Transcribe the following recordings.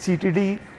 CTD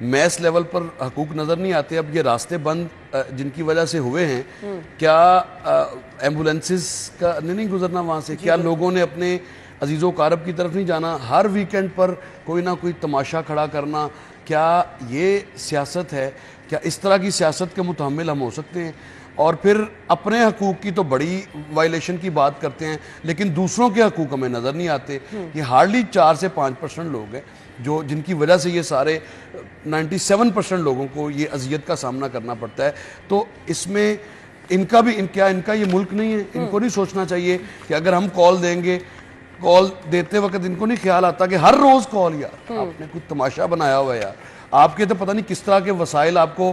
mass level پر حقوق نظر نہیں آتے. اب یہ راستے بند جن کی وجہ سے ہوئے ہیں, کیا ایمبولینسز کا نہیں گزرنا وہاں سے, کیا لوگوں نے اپنے عزیز و اقارب کی طرف نہیں جانا, ہر ویکینڈ پر کوئی نہ کوئی تماشا کھڑا کرنا, کیا یہ سیاست ہے؟ کیا اس طرح کی سیاست کے متحمل ہم ہو سکتے ہیں؟ اور پھر اپنے حقوق کی تو بڑی وائلیشن کی بات کرتے ہیں, لیکن دوسروں کے حقوق ہمیں نظر نہیں آتے. یہ ہارڈلی 4 سے 5% لوگ ہیں جو جن کی وجہ سے یہ سارے 97% لوگوں کو یہ اذیت کا سامنا کرنا پڑتا ہے. تو اس میں ان کا بھی ان کا یہ ملک نہیں ہے؟ ان کو نہیں سوچنا چاہیے کہ اگر ہم کال دیں گے, کال دیتے وقت ان کو نہیں خیال آتا کہ ہر روز کال, یار آپ نے کچھ تماشا بنایا ہوا ہے یار, آپ کے تو پتہ نہیں کس طرح کے وسائل آپ کو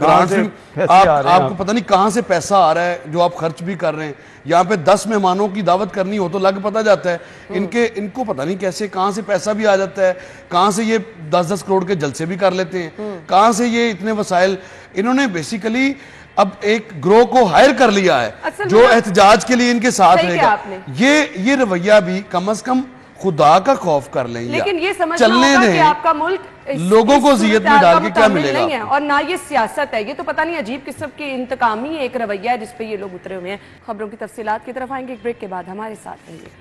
گرانٹ, آپ کو پتہ نہیں کہاں سے پیسہ آ رہا ہے جو آپ خرچ بھی کر رہے ہیں. یہاں پہ 10 مہمانوں کی دعوت کرنی ہو تو لگ پتہ جاتا ہے, ان کو پتہ نہیں کیسے کہاں سے پیسہ بھی آ جاتا ہے, کہاں سے یہ 10-10 کروڑ کے جلسے بھی کر لیتے ہیں, کہاں سے یہ اتنے وسائل. انہوں نے بیسیکلی اب ایک گروہ کو ہائر کر لیا ہے جو احتجاج کے لیے ان کے ساتھ رہے گا. یہ رویہ بھی کم از کم خدا کا خوف کر لیں, لیکن یہ سمجھنا ہوگا کہ آپ کا ملک لوگوں کو ذیت میں ڈال کے کیا ملے گا, اور نہ یہ سیاست ہے. یہ تو پتہ نہیں عجیب قسم کی انتقامی ایک رویہ ہے جس پہ یہ لوگ اترے ہوئے ہیں. خبروں کی تفصیلات کی طرف آئیں گے ایک بریک کے بعد, ہمارے ساتھ رہیے.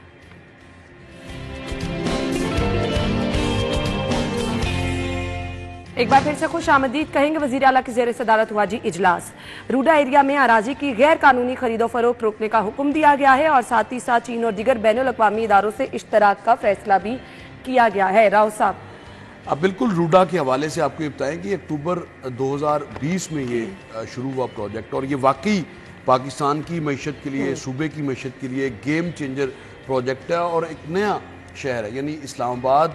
ایک بار پھر سے خوش آمدید کہیں گے. وزیر اعلیٰ کی زیر صدارت ہوا اجلاس. روڈا ایریا میں اراضی کی غیر قانونی خرید و فروخت روکنے کا حکم دیا گیا ہے اور ساتھ ہی ساتھ چین اور دیگر بین الاقوامی اداروں سے اشتراک کا فیصلہ بھی کیا گیا ہے. راؤ صاحب, اب بالکل روڈا کے حوالے سے آپ کو یہ بتائیں کہ اکتوبر 2020 میں یہ شروع ہوا پروجیکٹ, اور یہ واقعی پاکستان کی معیشت کے لیے, صوبے کی معیشت کے لیے ایک گیم چینجر پروجیکٹ ہے اور ایک نیا شہر ہے. یعنی اسلام آباد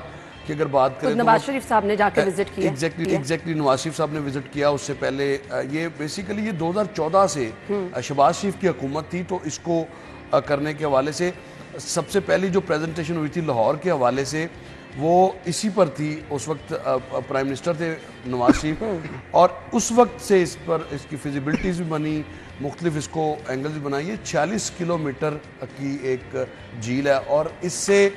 کی اگر بات کریں تو نواز شریف صاحب نے جا کے وزٹ کیا. ایگزیکٹلی نواز شریف صاحب نے وزٹ کیا. اس سے پہلے یہ بیسیکلی یہ 2014 سے شہباز شریف کی حکومت تھی, تو اس کو کرنے کے حوالے سے سب سے پہلی جو پریزنٹیشن ہوئی تھی لاہور کے حوالے سے وہ اسی پر تھی. اس وقت پرائم منسٹر تھے نواز شریف, اور اس وقت سے اس پر اس کی فیزیبلٹیز بھی بنی, مختلف اس کو اینگلز بھی بنائی. یہ 40 کلومیٹر کی ایک جھیل ہے, اور اس سے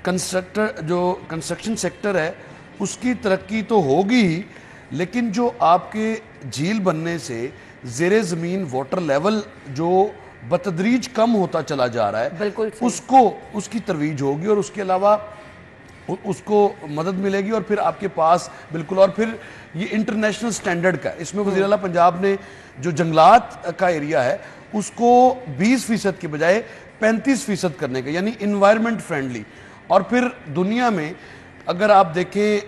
کنسٹرکشن سیکٹر ہے اس کی ترقی تو ہوگی ہی, لیکن جو آپ کے جھیل بننے سے زیر زمین واٹر لیول جو بتدریج کم ہوتا چلا جا رہا ہے, اس کی ترویج ہوگی, اور اس کے علاوہ اس کو مدد ملے گی. اور پھر آپ کے پاس بالکل, اور پھر یہ انٹرنیشنل سٹینڈرڈ کا, اس میں وزیر اعلیٰ پنجاب نے جو جنگلات کا ایریا ہے اس کو 20% کے بجائے 35% کرنے کا, یعنی انوائرمنٹ فرینڈلی. اور پھر دنیا میں اگر آپ دیکھیں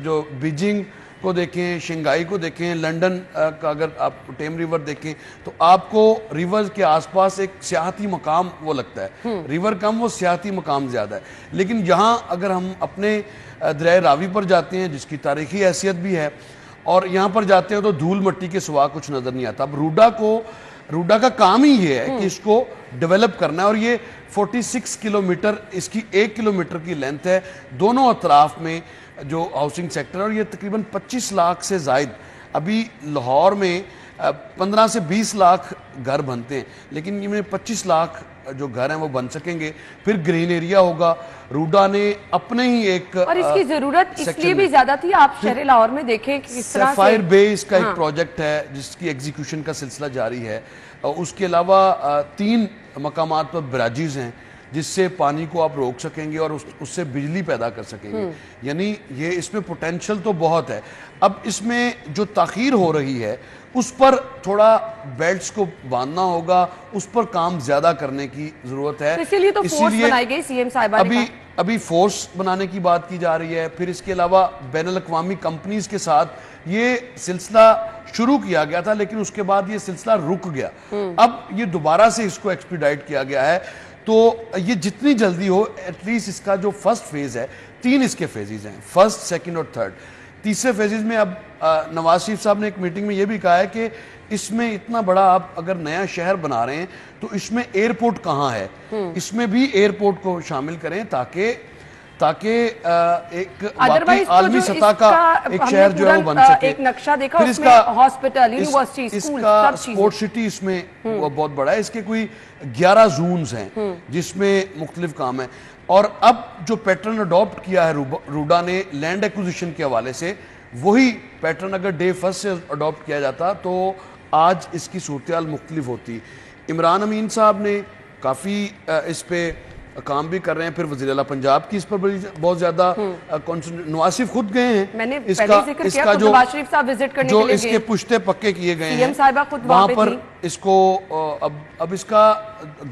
جو بیجنگ کو دیکھیں, شنگھائی کو دیکھیں, لنڈن کا اگر آپ ٹیم ریور دیکھیں تو آپ کو ریور کے آس پاس ایک سیاحتی مقام وہ لگتا ہے. ریور کم, وہ سیاحتی مقام زیادہ ہے. لیکن یہاں اگر ہم اپنے دریائے راوی پر جاتے ہیں جس کی تاریخی حیثیت بھی ہے, اور یہاں پر جاتے ہیں تو دھول مٹی کے سوا کچھ نظر نہیں آتا. اب روڈا کا کام ہی یہ ہے کہ اس کو ڈیولپ کرنا ہے, اور یہ 46 کلومیٹر اس کی 1 کلومیٹر کی لینتھ ہے دونوں اطراف میں جو ہاؤسنگ سیکٹر, اور یہ تقریباً 25 لاکھ سے زائد. ابھی لاہور میں 15 سے 20 لاکھ گھر بنتے ہیں, لیکن یہ 25 لاکھ جو گھر ہیں وہ بن سکیں گے. پھر گرین ایریا ہوگا. روڈا نے اپنے ہی ایک, اور اس کی ضرورت اس لیے بھی زیادہ تھی, آپ شہر لاہور میں دیکھیں کہ کس طرح سے سیفائر بے اس کا ایک پروجیکٹ ہے جس کی ایگزیکیوشن کا سلسلہ جاری ہے. اس کے علاوہ 3 مقامات پر براجیز ہیں جس سے پانی کو آپ روک سکیں گے اور اس سے بجلی پیدا کر سکیں گے. یعنی یہ اس میں پوٹینشل تو بہت ہے. اب اس میں جو تاخیر ہو رہی ہے اس پر تھوڑا بیلٹس کو باندھنا ہوگا, اس پر کام زیادہ کرنے کی ضرورت ہے. اسی لیے تو فورس بنائی گئی سی ایم صاحبہ نے. ابھی فورس بنانے کی بات کی جا رہی ہے. پھر اس کے علاوہ بین الاقوامی کمپنیز کے ساتھ یہ سلسلہ شروع کیا گیا تھا, لیکن اس کے بعد یہ سلسلہ رک گیا. اب یہ دوبارہ سے اس کو ایکسپیڈائٹ کیا گیا ہے. تو یہ جتنی جلدی ہو, ایٹ لیسٹ اس کا جو فرسٹ فیز ہے, 3 اس کے فیزز ہیں, فرسٹ, سیکنڈ اور تھرڈ. تیسرے فیزز میں اب نواز شریف صاحب نے ایک میٹنگ میں یہ بھی کہا ہے کہ اس میں اتنا بڑا آپ اگر نیا شہر بنا رہے ہیں تو اس میں ایئرپورٹ کہاں ہے, اس میں بھی ایئرپورٹ کو شامل کریں تاکہ ایک واقعی عالمی سطح کا ایک شہر جو ہے وہ بن سکے. ایک نقشہ دیکھا اس میں ہاسپٹل, یونیورسٹی, اسکول, سب چیزیں. اسپورٹ سٹی اس میں بہت بڑا ہے. اس کے کوئی 11 زونز ہیں جس میں مختلف کام ہیں. اور اب جو پیٹرن اڈاپٹ کیا ہے روڈا نے لینڈ ایکوزیشن کے حوالے سے، وہی پیٹرن اگر ڈے فرسٹ سے اڈاپٹ کیا جاتا تو آج اس کی صورتحال مختلف ہوتی. عمران امین صاحب نے کافی اس پہ کام بھی کر رہے ہیں، پھر وزیر اعلیٰ پنجاب کی اس پر بہت زیادہ نواز شریف خود گئے ہیں، میں نے پہلے ذکر کیا خود نواز شریف صاحب وزٹ کرنے کے لیے گئے، جو اس کے پشتے پکے کیے گئے ہیں صاحبہ خود وہاں پر اس کو اب اس کا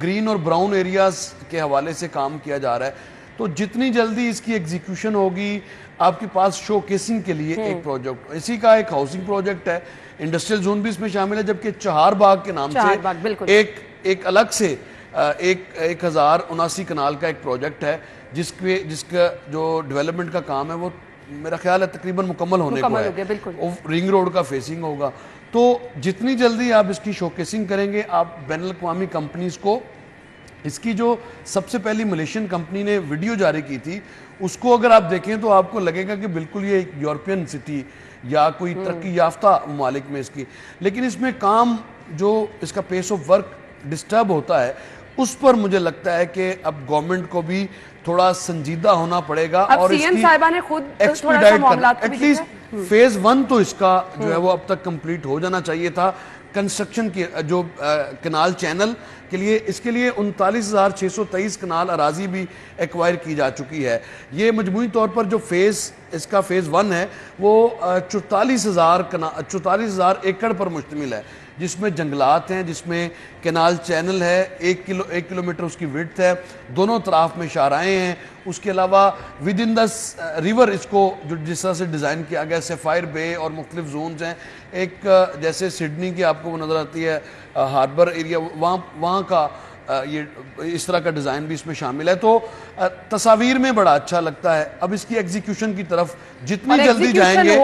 گرین اور براؤن ایریاز کے حوالے سے کام کیا جا رہا ہے. تو جتنی جلدی اس کی ایگزیکیوشن ہوگی، آپ کے پاس شو کیسنگ کے لیے ایک پروجیکٹ، اسی کا ایک ہاؤسنگ پروجیکٹ ہے، انڈسٹریل زون بھی اس میں شامل ہے، جبکہ چہار باغ کے نام سے ایک الگ سے 1079 کنال کا ایک پروجیکٹ ہے، جس کا جو ڈیولپمنٹ کا کام ہے وہ میرا خیال ہے تقریباً مکمل ہونے کو ہے، رنگ روڈ کا فیسنگ ہوگا. تو جتنی جلدی آپ اس کی شو کیسنگ کریں گے، آپ بین الاقوامی کمپنیز کو، اس کی جو سب سے پہلی ملیشین کمپنی نے ویڈیو جاری کی تھی، اس کو اگر آپ دیکھیں تو آپ کو لگے گا کہ بالکل یہ ایک یورپین سٹی یا کوئی ترقی یافتہ ممالک میں اس کی، لیکن اس میں کام جو اس کا پیس آف ورک ڈسٹرب ہوتا ہے، اس پر مجھے لگتا ہے کہ اب گورنمنٹ کو بھی تھوڑا سنجیدہ ہونا پڑے گا. اور اس کی ایٹ لیسٹ فیز 1 تو اس کا جو ہے وہ اب تک کمپلیٹ ہو جانا چاہیے تھا. کنسٹرکشن کی جو کنال چینل کے لیے، اس کے لیے 39,623 کنال اراضی بھی ایکوائر کی جا چکی ہے. یہ مجموعی طور پر جو اس کا فیز 1 ہے وہ 44,000 ایکڑ پر مشتمل ہے، جس میں جنگلات ہیں، جس میں کینال چینل ہے، 1 کلومیٹر اس کی وڈتھ ہے، دونوں طرف میں شاہراہیں ہیں. اس کے علاوہ ود ان دا ریور اس کو جس طرح سے ڈیزائن کیا گیا، سیفائر بے اور مختلف زونز ہیں. ایک جیسے سڈنی کی آپ کو وہ نظر آتی ہے ہاربر ایریا، وہاں کا یہ اس طرح کا ڈیزائن بھی اس میں شامل ہے. تو تصاویر میں بڑا اچھا لگتا ہے. اب اس کی ایگزیکیوشن کی طرف جتنی جلدی جائیں گے،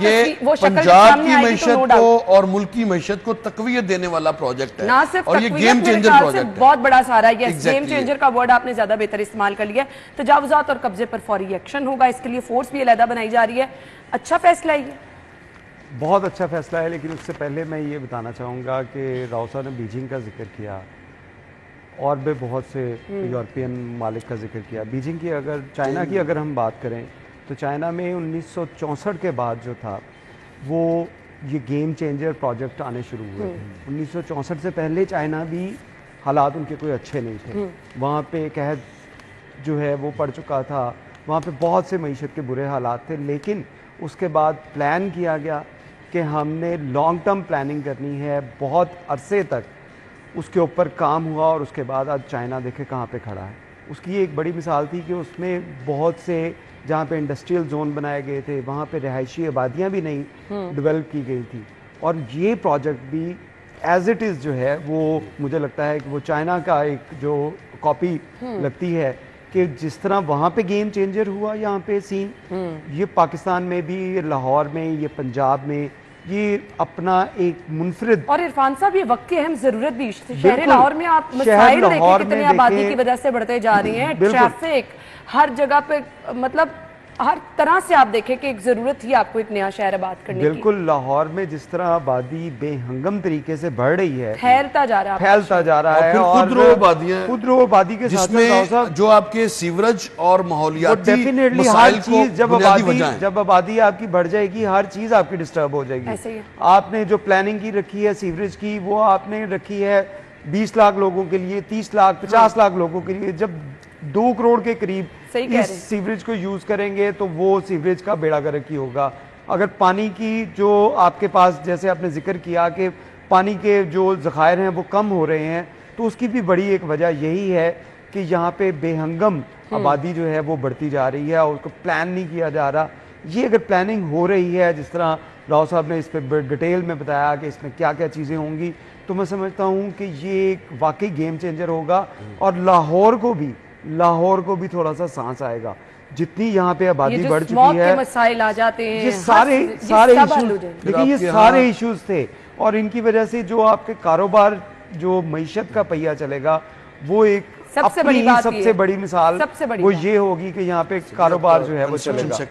یہ پنجاب کی معیشت کو اور ملک کی معیشت کو تقویت دینے والا پروجیکٹ ہے، اور یہ گیم چینجر پروجیکٹ ہے، بہت بڑا سارا ہے. گیم چینجر کا ورڈ آپ نے زیادہ بہتر استعمال کر لیا. تجاوزات اور قبضے پر فوری ایکشن ہوگا، اس کے لیے فورس بھی علیحدہ بنائی جا رہی ہے. اچھا فیصلہ ہے یہ، بہت اچھا فیصلہ ہے. لیکن اس سے پہلے میں یہ بتانا چاہوں گا کہ راؤ صاحب نے بیجنگ کا ذکر کیا اور بھی بہت سے یورپین ممالک کا ذکر کیا. بیجنگ کی چائنا کی اگر ہم بات کریں تو چائنا میں 1964 کے بعد جو تھا وہ یہ گیم چینجر پروجیکٹ آنے شروع ہوئے تھے. 1964 سے پہلے چائنا بھی حالات ان کے کوئی اچھے نہیں تھے. وہاں پہ قحط جو ہے وہ پڑ چکا تھا، وہاں پہ بہت سے معیشت کے برے حالات تھے. لیکن اس کے بعد پلان کیا گیا کہ ہم نے لانگ ٹرم پلاننگ کرنی ہے، بہت عرصے تک اس کے اوپر کام ہوا، اور اس کے بعد آج چائنا دیکھے کہاں پہ کھڑا ہے. اس کی ایک بڑی مثال تھی کہ اس میں بہت سے جہاں پہ انڈسٹریل زون بنائے گئے تھے وہاں پہ رہائشی آبادیاں بھی نہیں ڈیولپ کی گئی تھی. اور یہ پروجیکٹ بھی ایز اٹ از جو ہے وہ مجھے لگتا ہے کہ وہ چائنا کا ایک جو کاپی لگتی ہے کہ جس طرح وہاں پہ گیم چینجر ہوا یہاں پہ سین، یہ پاکستان میں بھی، لاہور میں، یہ پنجاب میں یہ اپنا ایک منفرد. اور عرفان صاحب یہ وقت کی اہم ضرورت بھی شہر لاہور میں آپ مسائل دیکھیں کتنی آبادی کی وجہ سے بڑھتے جا رہی ہیں، ٹریفک ہر جگہ پہ، مطلب ہر طرح سے آپ دیکھیں کہ ایک ضرورت ہی آپ کو ایک نیا شہر آباد کرنے کی. بالکل لاہور میں جس طرح آبادی بے ہنگم طریقے سے بڑھ رہی ہے، پھیلتا جا رہا ہے، اور خودرو آبادی کے جس میں جو آپ کے سیوریج اور ماحولیاتی مسائل کو بنیادی وجہ ہیں. جب آبادی آپ کی بڑھ جائے گی ہر چیز آپ کی ڈسٹرب ہو جائے گی. آپ نے جو پلاننگ کی رکھی ہے سیوریج کی، وہ آپ نے رکھی ہے 20 لاکھ لوگوں کے لیے، 30 لاکھ 50 لاکھ لوگوں کے لیے. جب 2 کروڑ کے قریب اس سیوریج کو یوز کریں گے تو وہ سیوریج کا بیڑا گرک ہی ہوگا. اگر پانی کی جو آپ کے پاس، جیسے آپ نے ذکر کیا کہ پانی کے جو ذخائر ہیں وہ کم ہو رہے ہیں، تو اس کی بھی بڑی ایک وجہ یہی ہے کہ یہاں پہ بے ہنگم آبادی جو ہے وہ بڑھتی جا رہی ہے اور اس کو پلان نہیں کیا جا رہا. یہ اگر پلاننگ ہو رہی ہے جس طرح راؤ صاحب نے اس پہ ڈیٹیل میں بتایا کہ اس میں کیا کیا چیزیں ہوں گی، تو میں سمجھتا ہوں کہ یہ ایک واقعی گیم چینجر ہوگا. اور لاہور کو بھی تھوڑا سا سانس آئے گا. جتنی یہاں پہ آبادی بڑھ چکی ہے، مسائل آ جاتے ہیں، یہ سارے ایشوز، لیکن یہ سارے ایشوز تھے اور ان کی وجہ سے جو آپ کے کاروبار، جو معیشت کا پہیہ چلے گا، وہ ایک سب سے بڑی مثال وہ یہ ہوگی کہ یہاں پہ کاروبار جو ہے وہ چلے گا.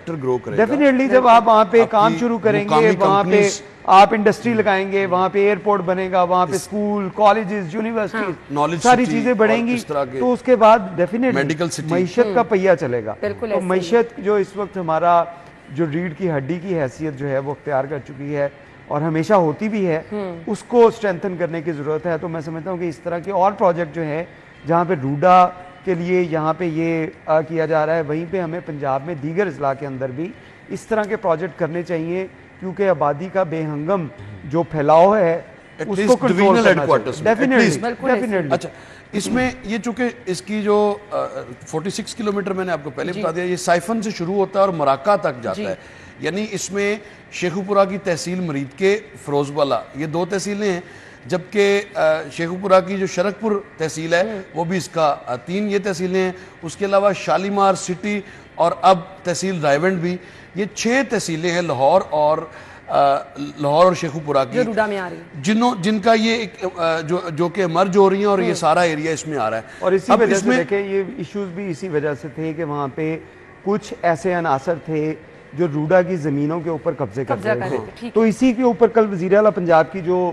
ڈیفینیٹلی جب آپ وہاں پہ کام شروع کریں گے، وہاں پہ آپ انڈسٹری لگائیں گے, وہاں پہ ایئرپورٹ بنے گا, وہاں پہ اسکول, کالجز, یونیورسٹیز, ساری چیزیں بڑھیں گی, تو اس کے بعد ڈیفینیٹلی معیشت کا پہیہ چلے گا. تو معیشت جو اس وقت ہمارا جو ریڑھ کی ہڈی کی حیثیت جو ہے وہ اختیار کر چکی ہے اور ہمیشہ ہوتی بھی ہے, اس کو اسٹرینتھن کرنے کی ضرورت ہے. تو میں سمجھتا ہوں کہ اس طرح کے اور پروجیکٹ جو ہیں جہاں پہ روڈا کے لیے یہاں پہ یہ کیا جا رہا ہے, وہیں پہ ہمیں پنجاب میں دیگر اضلاع کے اندر بھی اس طرح کے پروجیکٹ کرنے چاہیے, کیونکہ آبادی کا بے ہنگم جو پھیلاؤ ہے اس کو کنٹرول کرنا چاہیے. ڈیفینیٹلی. اچھا, اس میں یہ چونکہ اس کی جو 46 کلومیٹر میں نے آپ کو پہلے بتا دیا, یہ سائفن سے شروع ہوتا ہے اور مراکہ تک جاتا ہے, یعنی اس میں شیخو پورہ کی تحصیل مرید کے, فیروز والا, یہ 2 تحصیلیں ہیں, جبکہ شیخو پورہ کی جو شرک پور تحصیل ہے وہ بھی اس کا 3 یہ تحصیلیں ہیں. اس کے علاوہ شالیمار سٹی اور اب تحصیل رائیونڈ بھی, یہ 6 تحصیلیں ہیں لاہور اور شیخو پورہ کی, جن کا یہ جو کہ مرج ہو رہی ہیں اور یہ سارا ایریا اس میں آ رہا ہے. اور اسی وجہ سے دیکھیں یہ ایشوز بھی اسی وجہ سے تھے کہ وہاں پہ کچھ ایسے عناصر تھے جو روڈا کی زمینوں کے اوپر قبضے کر رہے تھے. تو اسی کے اوپر کل وزیر اعلیٰ پنجاب کی جو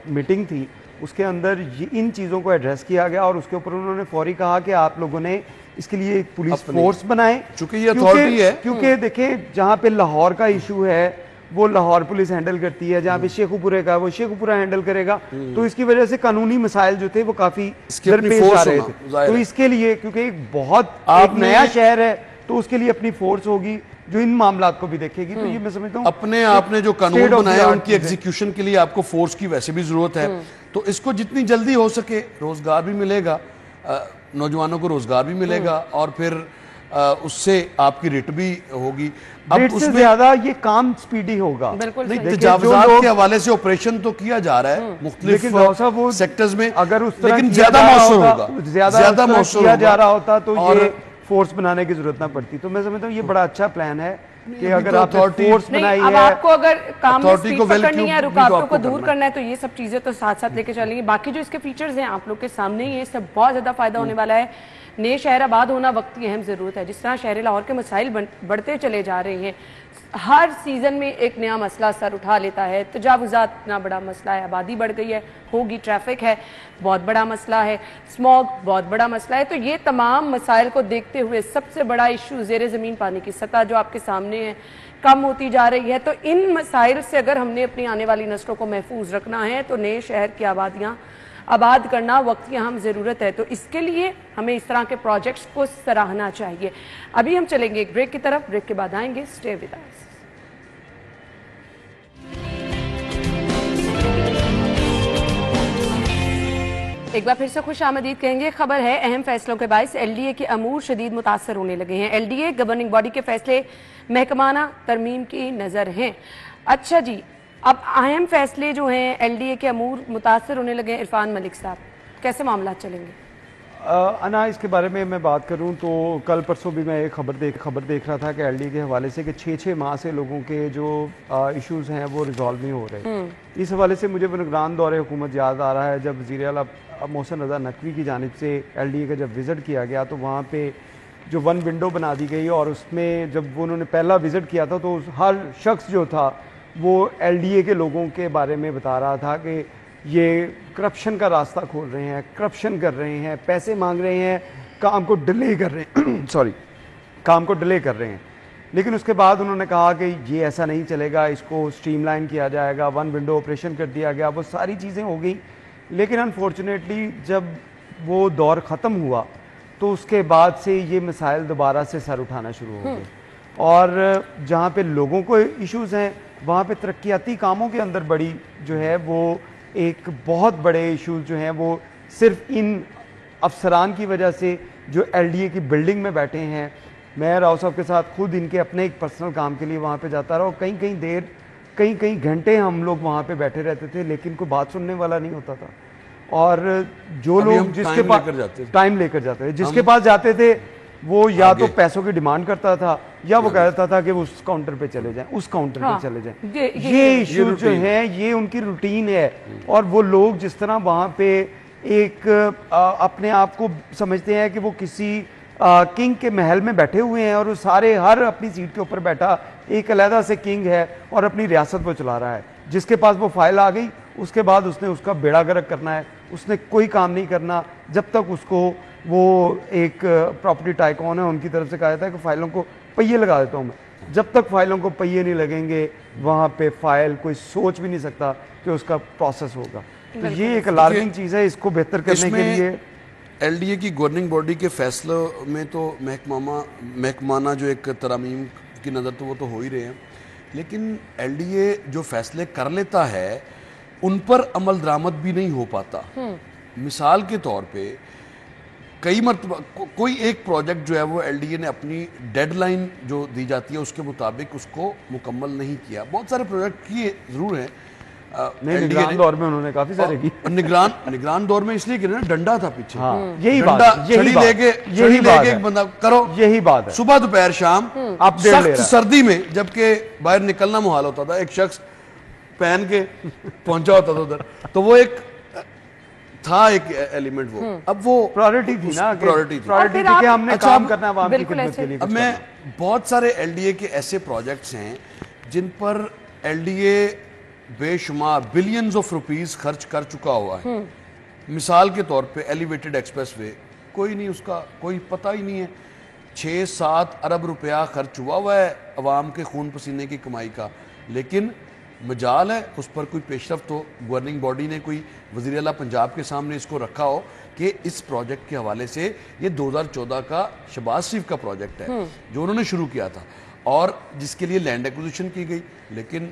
میٹنگ تھی اس کے اندر ان چیزوں کو ایڈریس کیا گیا, اور اس کے اوپر انہوں نے فوری کہا کہ آپ لوگوں نے اس کے لیے ایک پولیس فورس بنائیں, چونکہ یہ اتھارٹی ہے. کیونکہ دیکھیں جہاں پہ لاہور کا ایشو ہے وہ لاہور پولیس ہینڈل کرتی ہے, جہاں پہ شیخو پورے کا وہ شیخو پورہ ہینڈل کرے گا. تو اس کی وجہ سے قانونی مسائل جو تھے وہ کافی درپیش آ رہے تھے. تو اس کے لیے کیونکہ ایک بہت نیا شہر ہے تو اس کے لیے اپنی فورس ہوگی جو ان معاملات کو بھی دیکھے گی. تو یہ میں سمجھتا ہوں اپنے آپ نے جو قانون بنائے ان کی ایگزیکیوشن کے لیے آپ کو فورس کی ویسے بھی ضرورت ہے, تو اس کو جتنی جلدی ہو سکے روزگار بھی ملے گا, نوجوانوں کو روزگار بھی ملے گا, اور پھر اس سے آپ کی ریٹ بھی ہوگی. اب اس سے زیادہ یہ کام سپیڈی ہوگا. تجاوزات کے حوالے سے آپریشن تو کیا جا رہا ہے مختلف سیکٹرز میں, اگر اس طرح لیکن زیادہ مؤثر ہوگا, زیادہ مؤثر کیا جا رہا ہوتا تو یہ فورس بنانے کی ضرورت نہ پڑتی. تو میں سمجھتا ہوں یہ بڑا اچھا پلان ہے کہ اگر آپ فورس بنائی ہے, اب آپ کو اگر کام میں سپیڈ پکڑنی ہے, رکاوٹوں کو دور کرنا ہے, تو یہ سب چیزیں تو ساتھ ساتھ لے کے چلیں گی. باقی جو اس کے فیچرز ہیں آپ لوگ کے سامنے ہی ہیں, اس سے بہت زیادہ فائدہ ہونے والا ہے. نئے شہر آباد ہونا وقت کی اہم ضرورت ہے. جس طرح شہر لاہور کے مسائل بڑھتے چلے جا رہے ہیں, ہر سیزن میں ایک نیا مسئلہ سر اٹھا لیتا ہے. تجاوزات اتنا بڑا مسئلہ ہے, آبادی بڑھ گئی ہے, ہوگی, ٹریفک ہے, بہت بڑا مسئلہ ہے, اسموگ بہت بڑا مسئلہ ہے. تو یہ تمام مسائل کو دیکھتے ہوئے سب سے بڑا ایشو زیر زمین پانی کی سطح جو آپ کے سامنے ہے کم ہوتی جا رہی ہے. تو ان مسائل سے اگر ہم نے اپنی آنے والی نسلوں کو محفوظ رکھنا ہے تو نئے شہر کی آبادیاں آباد کرنا وقت کی اہم ضرورت ہے. تو اس کے لیے ہمیں اس طرح کے پروجیکٹس کو سراہنا چاہیے. ابھی ہم چلیں گے ایک بریک کی طرف, بریک کے بعد آئیں گے. Stay with us. ایک بار پھر سے خوش آمدید کہیں گے. خبر ہے اہم فیصلوں کے باعث ایل ڈی اے کے امور شدید متاثر ہونے لگے ہیں. L D A governing body کے فیصلے محکمانہ ترمیم کی نظر ہیں. اچھا جی, اب اہم فیصلے جو ہیں ایل ڈی اے کے امور متاثر ہونے لگے ہیں. عرفان ملک صاحب, کیسے معاملات چلیں گے؟ انا اس کے بارے میں بات کروں تو کل پرسوں بھی میں ایک خبر دیکھ رہا تھا کہ ایل ڈی اے کے حوالے سے کہ 6 ماہ سے لوگوں کے جو ایشوز ہیں وہ ریزالو نہیں ہو رہے. اس حوالے سے مجھے نگران دور حکومت یاد آ رہا ہے جب وزیر اعلیٰ محسن رضا نقوی کی جانب سے ایل ڈی اے کا جب وزٹ کیا گیا تو وہاں پہ جو 1 ونڈو بنا دی گئی, اور اس میں جب انہوں نے پہلا وزٹ کیا تھا تو ہر شخص جو تھا وہ ایل ڈی اے کے لوگوں کے بارے میں بتا رہا تھا کہ یہ کرپشن کا راستہ کھول رہے ہیں, کرپشن کر رہے ہیں, پیسے مانگ رہے ہیں, کام کو ڈیلے کر رہے ہیں کام کو ڈیلے کر رہے ہیں. لیکن اس کے بعد انہوں نے کہا کہ یہ ایسا نہیں چلے گا, اس کو سٹریم لائن کیا جائے گا, 1 ونڈو آپریشن کر دیا گیا, وہ ساری چیزیں ہو گئیں. لیکن انفارچونیٹلی جب وہ دور ختم ہوا تو اس کے بعد سے یہ مسائل دوبارہ سے سر اٹھانا شروع ہو گئے, اور جہاں پہ لوگوں کو ایشوز ہیں وہاں پہ ترقیاتی کاموں کے اندر بڑی جو ہے وہ ایک بہت بڑے ایشوز جو ہیں وہ صرف ان افسران کی وجہ سے جو ایل ڈی اے کی بلڈنگ میں بیٹھے ہیں. میں راؤ صاحب کے ساتھ خود ان کے اپنے ایک پرسنل کام کے لیے وہاں پہ جاتا رہا, اور کئی گھنٹے ہم لوگ وہاں پہ بیٹھے رہتے تھے لیکن کوئی بات سننے والا نہیں ہوتا تھا. اور جو لوگ جس کے پاس ٹائم لے کر جاتے تھے, جس کے پاس جاتے تھے وہ یا تو پیسوں کی ڈیمانڈ کرتا تھا یا وہ کہتا تھا کہ وہ اس کاؤنٹر پہ چلے جائیں, اس کاؤنٹر پہ چلے جائیں. یہ ایشو جو ہیں یہ ان کی روٹین ہے, اور وہ لوگ جس طرح وہاں پہ ایک اپنے آپ کو سمجھتے ہیں کہ وہ کسی کنگ کے محل میں بیٹھے ہوئے ہیں, اور وہ سارے ہر اپنی سیٹ کے اوپر بیٹھا ایک علیحدہ سے کنگ ہے اور اپنی ریاست کو چلا رہا ہے. جس کے پاس وہ فائل آ گئی اس کے بعد اس نے اس کا بیڑا گرک کرنا ہے, اس نے کوئی کام نہیں کرنا جب تک اس کو وہ ایک پراپرٹی ٹائکون ہے ان کی طرف سے کہا جاتا ہے کہ فائلوں کو پہیے لگا دیتا ہوں میں, جب تک فائلوں کو پہیے نہیں لگیں گے وہاں پہ فائل کوئی سوچ بھی نہیں سکتا کہ اس کا پروسیس ہوگا. تو یہ ایک الارمنگ چیز ہے, اس کو بہتر کرنے کے لیے ایل ڈی اے کی گورننگ باڈی کے فیصلوں میں تو محکمانہ جو ایک ترامیم کی نظر تو وہ تو ہو ہی رہے ہیں, لیکن ایل ڈی اے جو فیصلے کر لیتا ہے ان پر عمل درآمد بھی نہیں ہو پاتا. مثال کے طور پہ کئی مرتبہ کوئی ایک پروجیکٹ جو ہے وہ ایل ڈی اے نے اپنی ڈیڈ لائن جو دی جاتی ہے اس کے مطابق اس کو مکمل نہیں کیا. بہت سارے پروجیکٹ کیے ضرور ہیں, نگران دور میں انہوں نے کافی سارے کی. نگران دور میں اس لیے کہ ڈنڈا تھا پیچھے, یہی بات ایک بندہ کرو, یہی بات ہے, صبح دوپہر شام. سخت سردی میں جبکہ باہر نکلنا محال ہوتا تھا, ایک شخص پہن کے پہنچا ہوتا تھا ادھر, تو وہ ایک تھا ایک ایلیمنٹ, وہ اب وہ پرائورٹی تھی نا, پرائورٹی تھی کہ ہم نے کام کرنا ہے عوام کی خدمت کے لیے. اب میں بہت سارے ایل ڈی اے کے ایسے پروجیکٹس ہیں جن پر ایل ڈی اے بے شمار بلینز آف روپیز خرچ کر چکا ہوا ہے. مثال کے طور پہ ایلیویٹڈ ایکسپریس وے, کوئی نہیں, اس کا کوئی پتہ ہی نہیں ہے. 6-7 ارب روپیہ خرچ ہوا ہے عوام کے خون پسینے کی کمائی کا, لیکن مجال ہے اس پر کوئی پیش رفت ہو, گورننگ باڈی نے کوئی وزیر اعلیٰ پنجاب کے سامنے اس کو رکھا ہو کہ اس پروجیکٹ کے حوالے سے, یہ 2014 کا شہباز شریف کا پروجیکٹ ہے جو انہوں نے شروع کیا تھا اور جس کے لیے لینڈ ایکوزیشن کی گئی, لیکن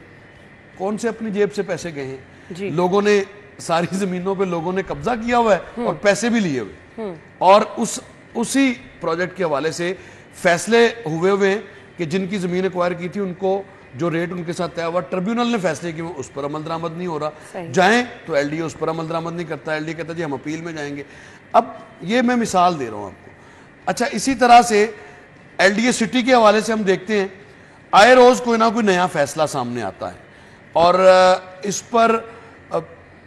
کون سے اپنی جیب سے پیسے گئے ہیں, لوگوں نے ساری زمینوں پہ لوگوں نے قبضہ کیا ہوا ہے اور پیسے بھی لیے ہوئے, اور اسی پروجیکٹ کے حوالے سے فیصلے ہوئے ہیں کہ جن کی زمین ایکوائر کی تھی ان کو جو ریٹ ان کے ساتھ طے ہوا, ٹریبیونل نے فیصلے کی اس پر عمل درآمد نہیں ہو رہا, جائیں تو ایل ڈی اے اس پر عمل درآمد نہیں کرتا, ایل ڈی اے کہتا جی ہم اپیل میں جائیں گے. اب یہ میں مثال دے رہا ہوں آپ کو. اچھا, اسی طرح سے ایل ڈی اے سٹی کے حوالے سے ہم دیکھتے ہیں آئے روز کوئی نہ کوئی نیا فیصلہ سامنے آتا ہے, اور اس پر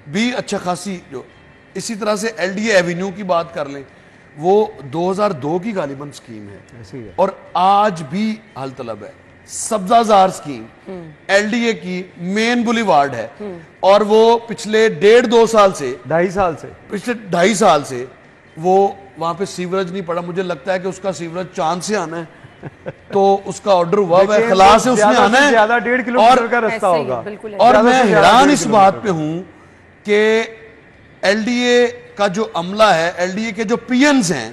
بھی اچھا خاصی جو, اسی طرح سے ایل ڈی اے ایوینیو کی بات کر لیں, وہ 2002 کی غالباً سکیم ہے اور آج بھی حل طلب ہے. سبزہ زار سکیم ایل ڈی اے کی مین بولیوارڈ ہے, اور وہ پچھلے 1.5-2 سال سے, پچھلے 2.5 سال سے وہ وہاں پہ سیوریج نہیں پڑا. مجھے لگتا ہے کہ اس کا سیوریج چاند سے آنا ہے, تو اس کا آرڈر ہوا ہے, خلا سے اس نے آنا ہے, زیادہ 1.5 کلومیٹر کا رستہ ہوگا. اور میں حیران اس بات پہ ہوں کہ ایل ڈی اے کا جو عملہ ہے, ایل ڈی اے کے جو پی اینز ہیں,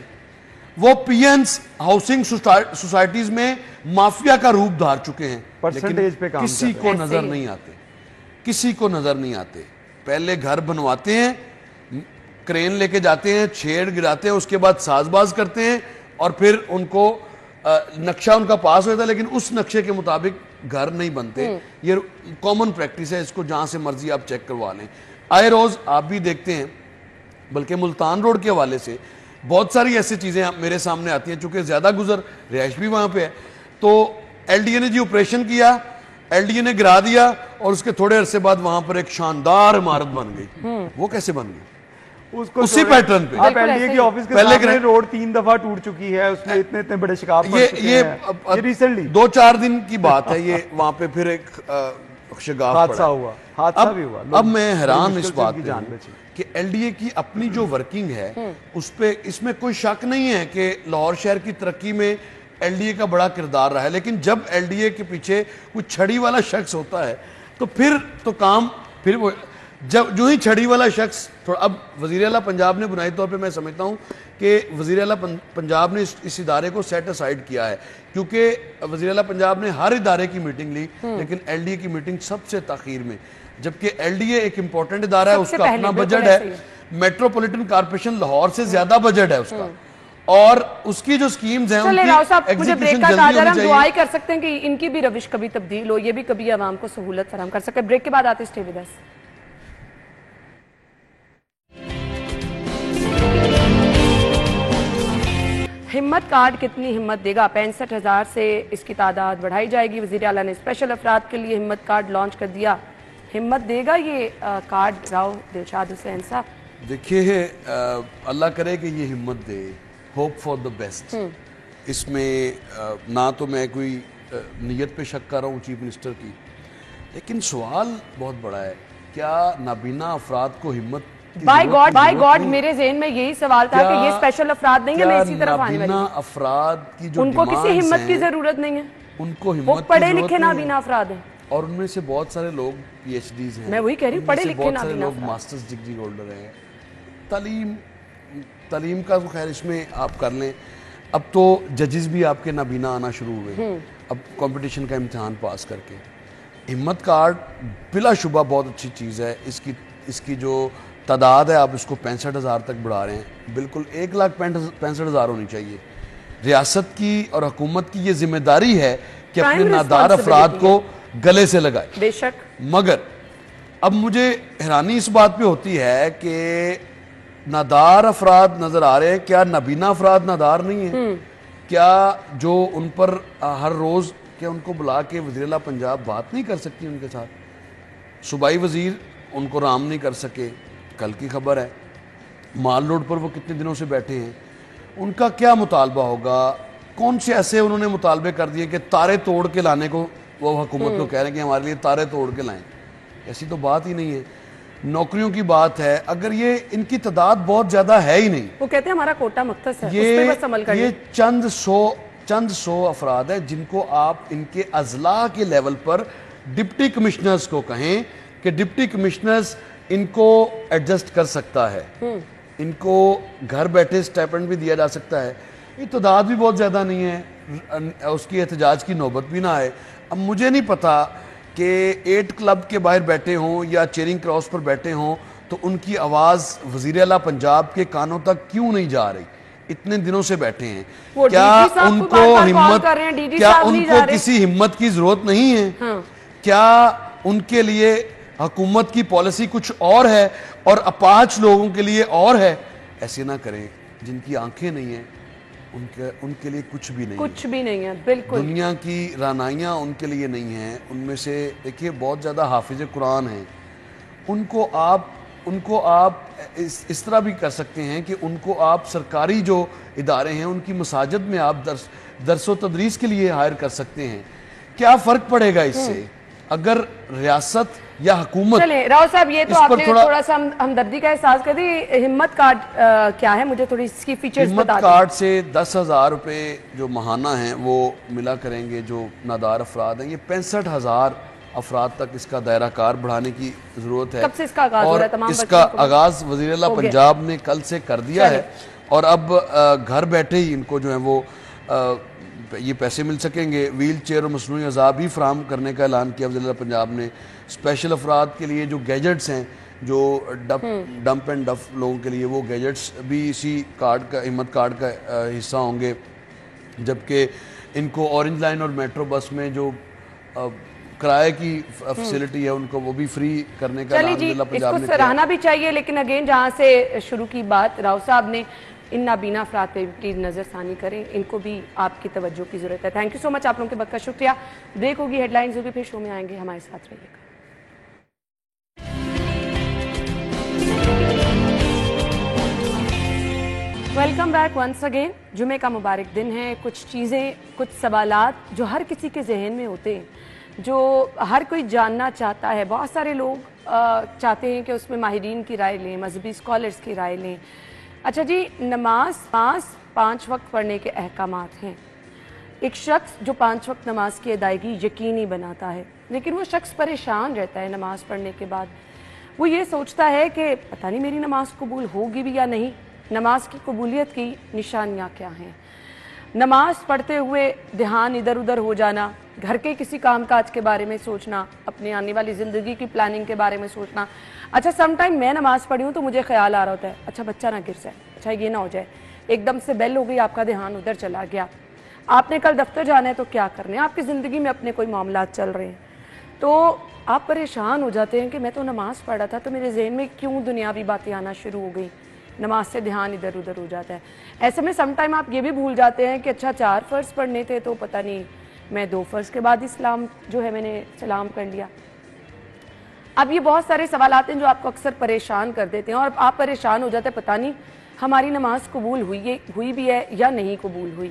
وہ پی اینز ہاؤسنگ سوسائٹیز میں مافیا کا روپ دھار چکے ہیں, لیکن کسی کو نظر نہیں آتے, کسی کو نظر نہیں آتے. پہلے گھر بنواتے ہیں, کرین لے کے جاتے ہیں, چھیڑ گراتے ہیں, اس کے بعد ساز باز کرتے ہیں, اور پھر ان کو نقشہ ان کا پاس ہوتا ہے, لیکن اس نقشے کے مطابق گھر نہیں بنتے. یہ کامن پریکٹس ہے, اس کو جہاں سے مرضی آپ چیک کروا لیں. آئے روز آپ بھی دیکھتے ہیں, بلکہ ملتان روڈ کے حوالے سے بہت ساری ایسی چیزیں میرے سامنے آتی ہیں, چونکہ زیادہ گزر رہائش بھی وہاں پہ ہے. تو ایل ڈی اے نے جی آپریشن کیا, ایل ڈی اے نے گرا دیا, اور اس کے تھوڑے عرصے بعد وہاں پر ایک شاندار عمارت بن گئی. وہ کیسے بن گئی؟ اسی پیٹرن پہ. آپ ایل ڈی اے کی آفس کے سامنے روڈ 3 دفعہ ٹوٹ چکی ہے, اس میں اتنے بڑے شکاف پڑ چکے ہیں. یہ ریسنٹلی 2-4 دن کی بات ہے, یہ وہاں پہ پھر ایک شگاف حادثہ ہوا, حادثہ بھی ہوا. اب میں حیران اس بات پہ کہ ایل ڈی اے کی اپنی جو ورکنگ ہے اس میں کوئی شک نہیں ہے کہ لاہور شہر کی ترقی میں ایل ڈی اے کا بڑا کردار رہا ہے, لیکن جب ایل ڈی اے کے پیچھے کوئی چھڑی والا شخص ہوتا ہے تو پھر تو کام, پھر وہ جب جو ہی چھڑی والا شخص تھوڑا, اب وزیر اعلیٰ پنجاب نے بنیادی طور پہ میں سمجھتا ہوں کہ وزیر اعلیٰ پنجاب نے اس ادارے کو سیٹ اسائیڈ کیا ہے, کیونکہ وزیر اعلیٰ پنجاب نے ہر ادارے کی میٹنگ لی, لیکن ایل ڈی اے کی میٹنگ سب سے تاخیر میں, جبکہ ایل ڈی اے ایک امپورٹنٹ ادارہ ہے, اس کا اپنا بجٹ ہے, میٹروپولیٹن کارپوریشن لاہور سے زیادہ بجٹ ہے اس کا, اور اس کی جو سکیمز ہیں ان کی ایگزیکیوشن جلدی ہونی چاہیے. دعائیں کر سکتے ہیں کہ ان کی بھی روش کبھی تبدیل ہو, یہ بھی کبھی عوام کو سہولت فراہم کر سکے. بریک کے بعد آتے اسٹے ود اس. ہمت کارڈ کتنی ہمت دے گا؟ 65,000 سے اس کی تعداد بڑھائی جائے گی. وزیر اعلیٰ نے اسپیشل افراد کے لیے ہمت کارڈ لانچ کر دیا. ہمت دے گا یہ کارڈ راؤ دلشاد حسین صاحب؟ دیکھیے, اللہ کرے کہ یہ ہمت دے, ہوپ فار دا بیسٹ. اس میں نہ تو میں کوئی نیت پہ شک کر رہا ہوں چیف منسٹر کی, لیکن سوال بہت بڑا ہے, کیا نابینا افراد کو ہمت بائی گاڈ میرے ذہن میں یہی سوال تھا کہ یہ اسپیشل افراد نہیں ہے, میں اسی طرف آنے والی. نابینا افراد کی جو ان کو کسی ہمت کی ضرورت نہیں ہے, ان کو وہ ہمت پڑھے لکھے نابینا افراد ہیں, اور ان میں سے بہت سارے لوگ پی ایچ ڈیز ہیں, میں وہی کہہ رہی ہوں, پڑھے لکھے بہت سارے نابینا لوگ افراد. ماسٹرز ڈگری ہولڈر ہیں. تعلیم کا خیر اس میں آپ کر لیں. اب تو ججز بھی آپ کے نابینا آنا شروع ہوئے اب کمپٹیشن کا امتحان پاس کر کے. ہمت کارڈ بلا شبہ بہت اچھی چیز ہے, اس کی جو تعداد ہے آپ اس کو 65,000 تک بڑھا رہے ہیں, بالکل 1,65,000 ہونی چاہیے. ریاست کی اور حکومت کی یہ ذمہ داری ہے کہ اپنے نادار افراد کو گلے سے لگائے. بے شک. مگر اب مجھے حیرانی اس بات پہ ہوتی ہے کہ نادار افراد نظر آ رہے ہیں, کیا نابینا افراد نادار نہیں ہیں؟ کیا جو ان پر ہر روز کیا ان کو بلا کے وزیر اعلیٰ پنجاب بات نہیں کر سکتی ان کے ساتھ؟ صوبائی وزیر ان کو رام نہیں کر سکے, کل کی خبر ہے. مال روڈ پر وہ کتنے دنوں سے بیٹھے ہیں, ان کا کیا مطالبہ ہوگا؟ کون سے ایسے انہوں نے مطالبے کر دیے کہ تارے توڑ کے لانے کو وہ حکومت کو کہہ رہے ہیں کہ ہمارے لیے تارے توڑ کے لائیں؟ ایسی تو بات ہی نہیں ہے. نوکریوں کی بات ہے, اگر یہ ان کی تعداد بہت زیادہ ہے ہی نہیں, وہ کہتے ہیں ہمارا کوٹا مختص ہے, اس پہ بس عمل کریں. یہ چند سو افراد ہے جن کو آپ ان کے اضلاع کے لیول پر ڈپٹی کمشنرز کو کہیں کہ ڈپٹی کمشنرز ان کو ایڈجسٹ کر سکتا ہے, ان کو گھر بیٹھے سٹیپنڈ بھی دیا جا سکتا ہے. یہ تعداد بھی بہت زیادہ نہیں ہے, اس کی احتجاج کی نوبت بھی نہ آئے. اب مجھے نہیں پتا کہ 8 کلب کے باہر بیٹھے ہوں یا چیرنگ کراس پر بیٹھے ہوں تو ان کی آواز وزیر اعلیٰ پنجاب کے کانوں تک کیوں نہیں جا رہی؟ اتنے دنوں سے بیٹھے ہیں, کیا ان کو کسی ہمت کی ضرورت نہیں ہے؟ کیا ان کے لیے حکومت کی پالیسی کچھ اور ہے اور اپاہج لوگوں کے لیے اور ہے؟ ایسے نہ کریں. جن کی آنکھیں نہیں ہیں ان کے لیے کچھ بھی نہیں ہے. بالکل. دنیا کی رانائیاں ان کے لیے نہیں ہیں. ان میں سے دیکھیے بہت زیادہ حافظ قرآن ہیں, ان کو آپ اس طرح بھی کر سکتے ہیں کہ ان کو آپ سرکاری جو ادارے ہیں ان کی مساجد میں آپ درس و تدریس کے لیے ہائر کر سکتے ہیں. کیا فرق پڑے گا اس سے اگر ریاست یا حکومت؟ چلیں راؤ صاحب, یہ تو آپ نے تھوڑا سا ہمدردی کا احساس کر دی. ہمت کارڈ کیا ہے, مجھے تھوڑی اس کی فیچرز بتا دیں. ہمت کارڈ سے 10,000 روپے جو ماہانہ ہیں وہ ملا کریں گے جو نادار افراد ہیں. یہ 65,000 افراد تک اس کا دائرہ کار بڑھانے کی ضرورت ہے. کب سے اس کا آغاز ہو رہا ہے؟ تمام اس کا آغاز وزیر اعلیٰ پنجاب نے کل سے کر دیا ہے, اور اب گھر بیٹھے ہی ان کو جو ہے وہ یہ پیسے مل سکیں گے. ویل چیئر اور مصنوعی اعضاء بھی فراہم کرنے کا اعلان کیا وزیر اعلیٰ پنجاب نے. اسپیشل افراد کے لیے جو گیجٹس ہیں, جو ڈمپ اینڈ ڈف لوگوں کے لیے, وہ گیجٹس بھی اسی کارڈ کا, ہمت کارڈ کا حصہ ہوں گے. جبکہ ان کو اورنج لائن اور میٹرو بس میں جو کرائے کی فیسلٹی ہے ان کو وہ بھی فری کرنے کا اعلان وزیر اعلیٰ پنجاب نے کیا. اس کو سراہنا بھی چاہیے, لیکن اگین جہاں سے شروع کی بات راؤ صاحب نے, ان نابینا افراد پہ پلیز نظر ثانی کریں, ان کو بھی آپ کی توجہ کی ضرورت ہے. تھینک یو سو مچ, آپ لوگوں کے وقت کا شکریہ. بریک ہوگی, ہیڈ لائنز ہوگی, پھر شو میں آئیں گے, ہمارے ساتھ رہیے گا. Welcome back once again. جمعے کا مبارک دن ہے. کچھ چیزیں, کچھ سوالات جو ہر کسی کے ذہن میں ہوتے ہیں, جو ہر کوئی جاننا چاہتا ہے. بہت سارے لوگ چاہتے ہیں کہ اس میں ماہرین کی رائے لیں, مذہبی اسکالرز کی رائے لیں. اچھا جی, نماز 5 وقت پڑھنے کے احکامات ہیں. ایک شخص جو 5 وقت نماز کی ادائیگی یقینی بناتا ہے, لیکن وہ شخص پریشان رہتا ہے نماز پڑھنے کے بعد. وہ یہ سوچتا ہے کہ پتہ نہیں میری نماز قبول ہوگی بھی یا نہیں. نماز کی قبولیت کی نشانیاں کیا ہیں؟ نماز پڑھتے ہوئے دھیان ادھر ادھر ہو جانا, گھر کے کسی کام کاج کے بارے میں سوچنا, اپنے آنے والی زندگی کی پلاننگ کے بارے میں سوچنا. اچھا سم ٹائم میں نماز پڑھی ہوں تو مجھے خیال آ رہا ہوتا ہے, اچھا بچہ نہ گر جائے, اچھا یہ نہ ہو جائے. ایک دم سے بیل ہو گئی, آپ کا دھیان ادھر چلا گیا. آپ نے کل دفتر جانا ہے تو کیا کرنے, آپ کی زندگی میں اپنے کوئی معاملات چل رہے ہیں, تو آپ پریشان ہو جاتے ہیں کہ میں تو نماز پڑھا تھا تو میرے ذہن میں کیوں دنیاوی باتیں آنا شروع ہو گئی. نماز سے دھیان ادھر ادھر ہو جاتا ہے. ایسے میں سم ٹائم آپ یہ بھی بھول جاتے ہیں کہ اچھا 4 فرض پڑھنے تھے تو پتہ نہیں میں 2 فرض کے بعد اسلام جو ہے میں نے سلام کر لیا. اب یہ بہت سارے سوالات ہیں جو آپ کو اکثر پریشان کر دیتے ہیں, اور آپ پریشان ہو جاتے ہیں پتہ نہیں ہماری نماز قبول ہوئی بھی ہے یا نہیں قبول ہوئی.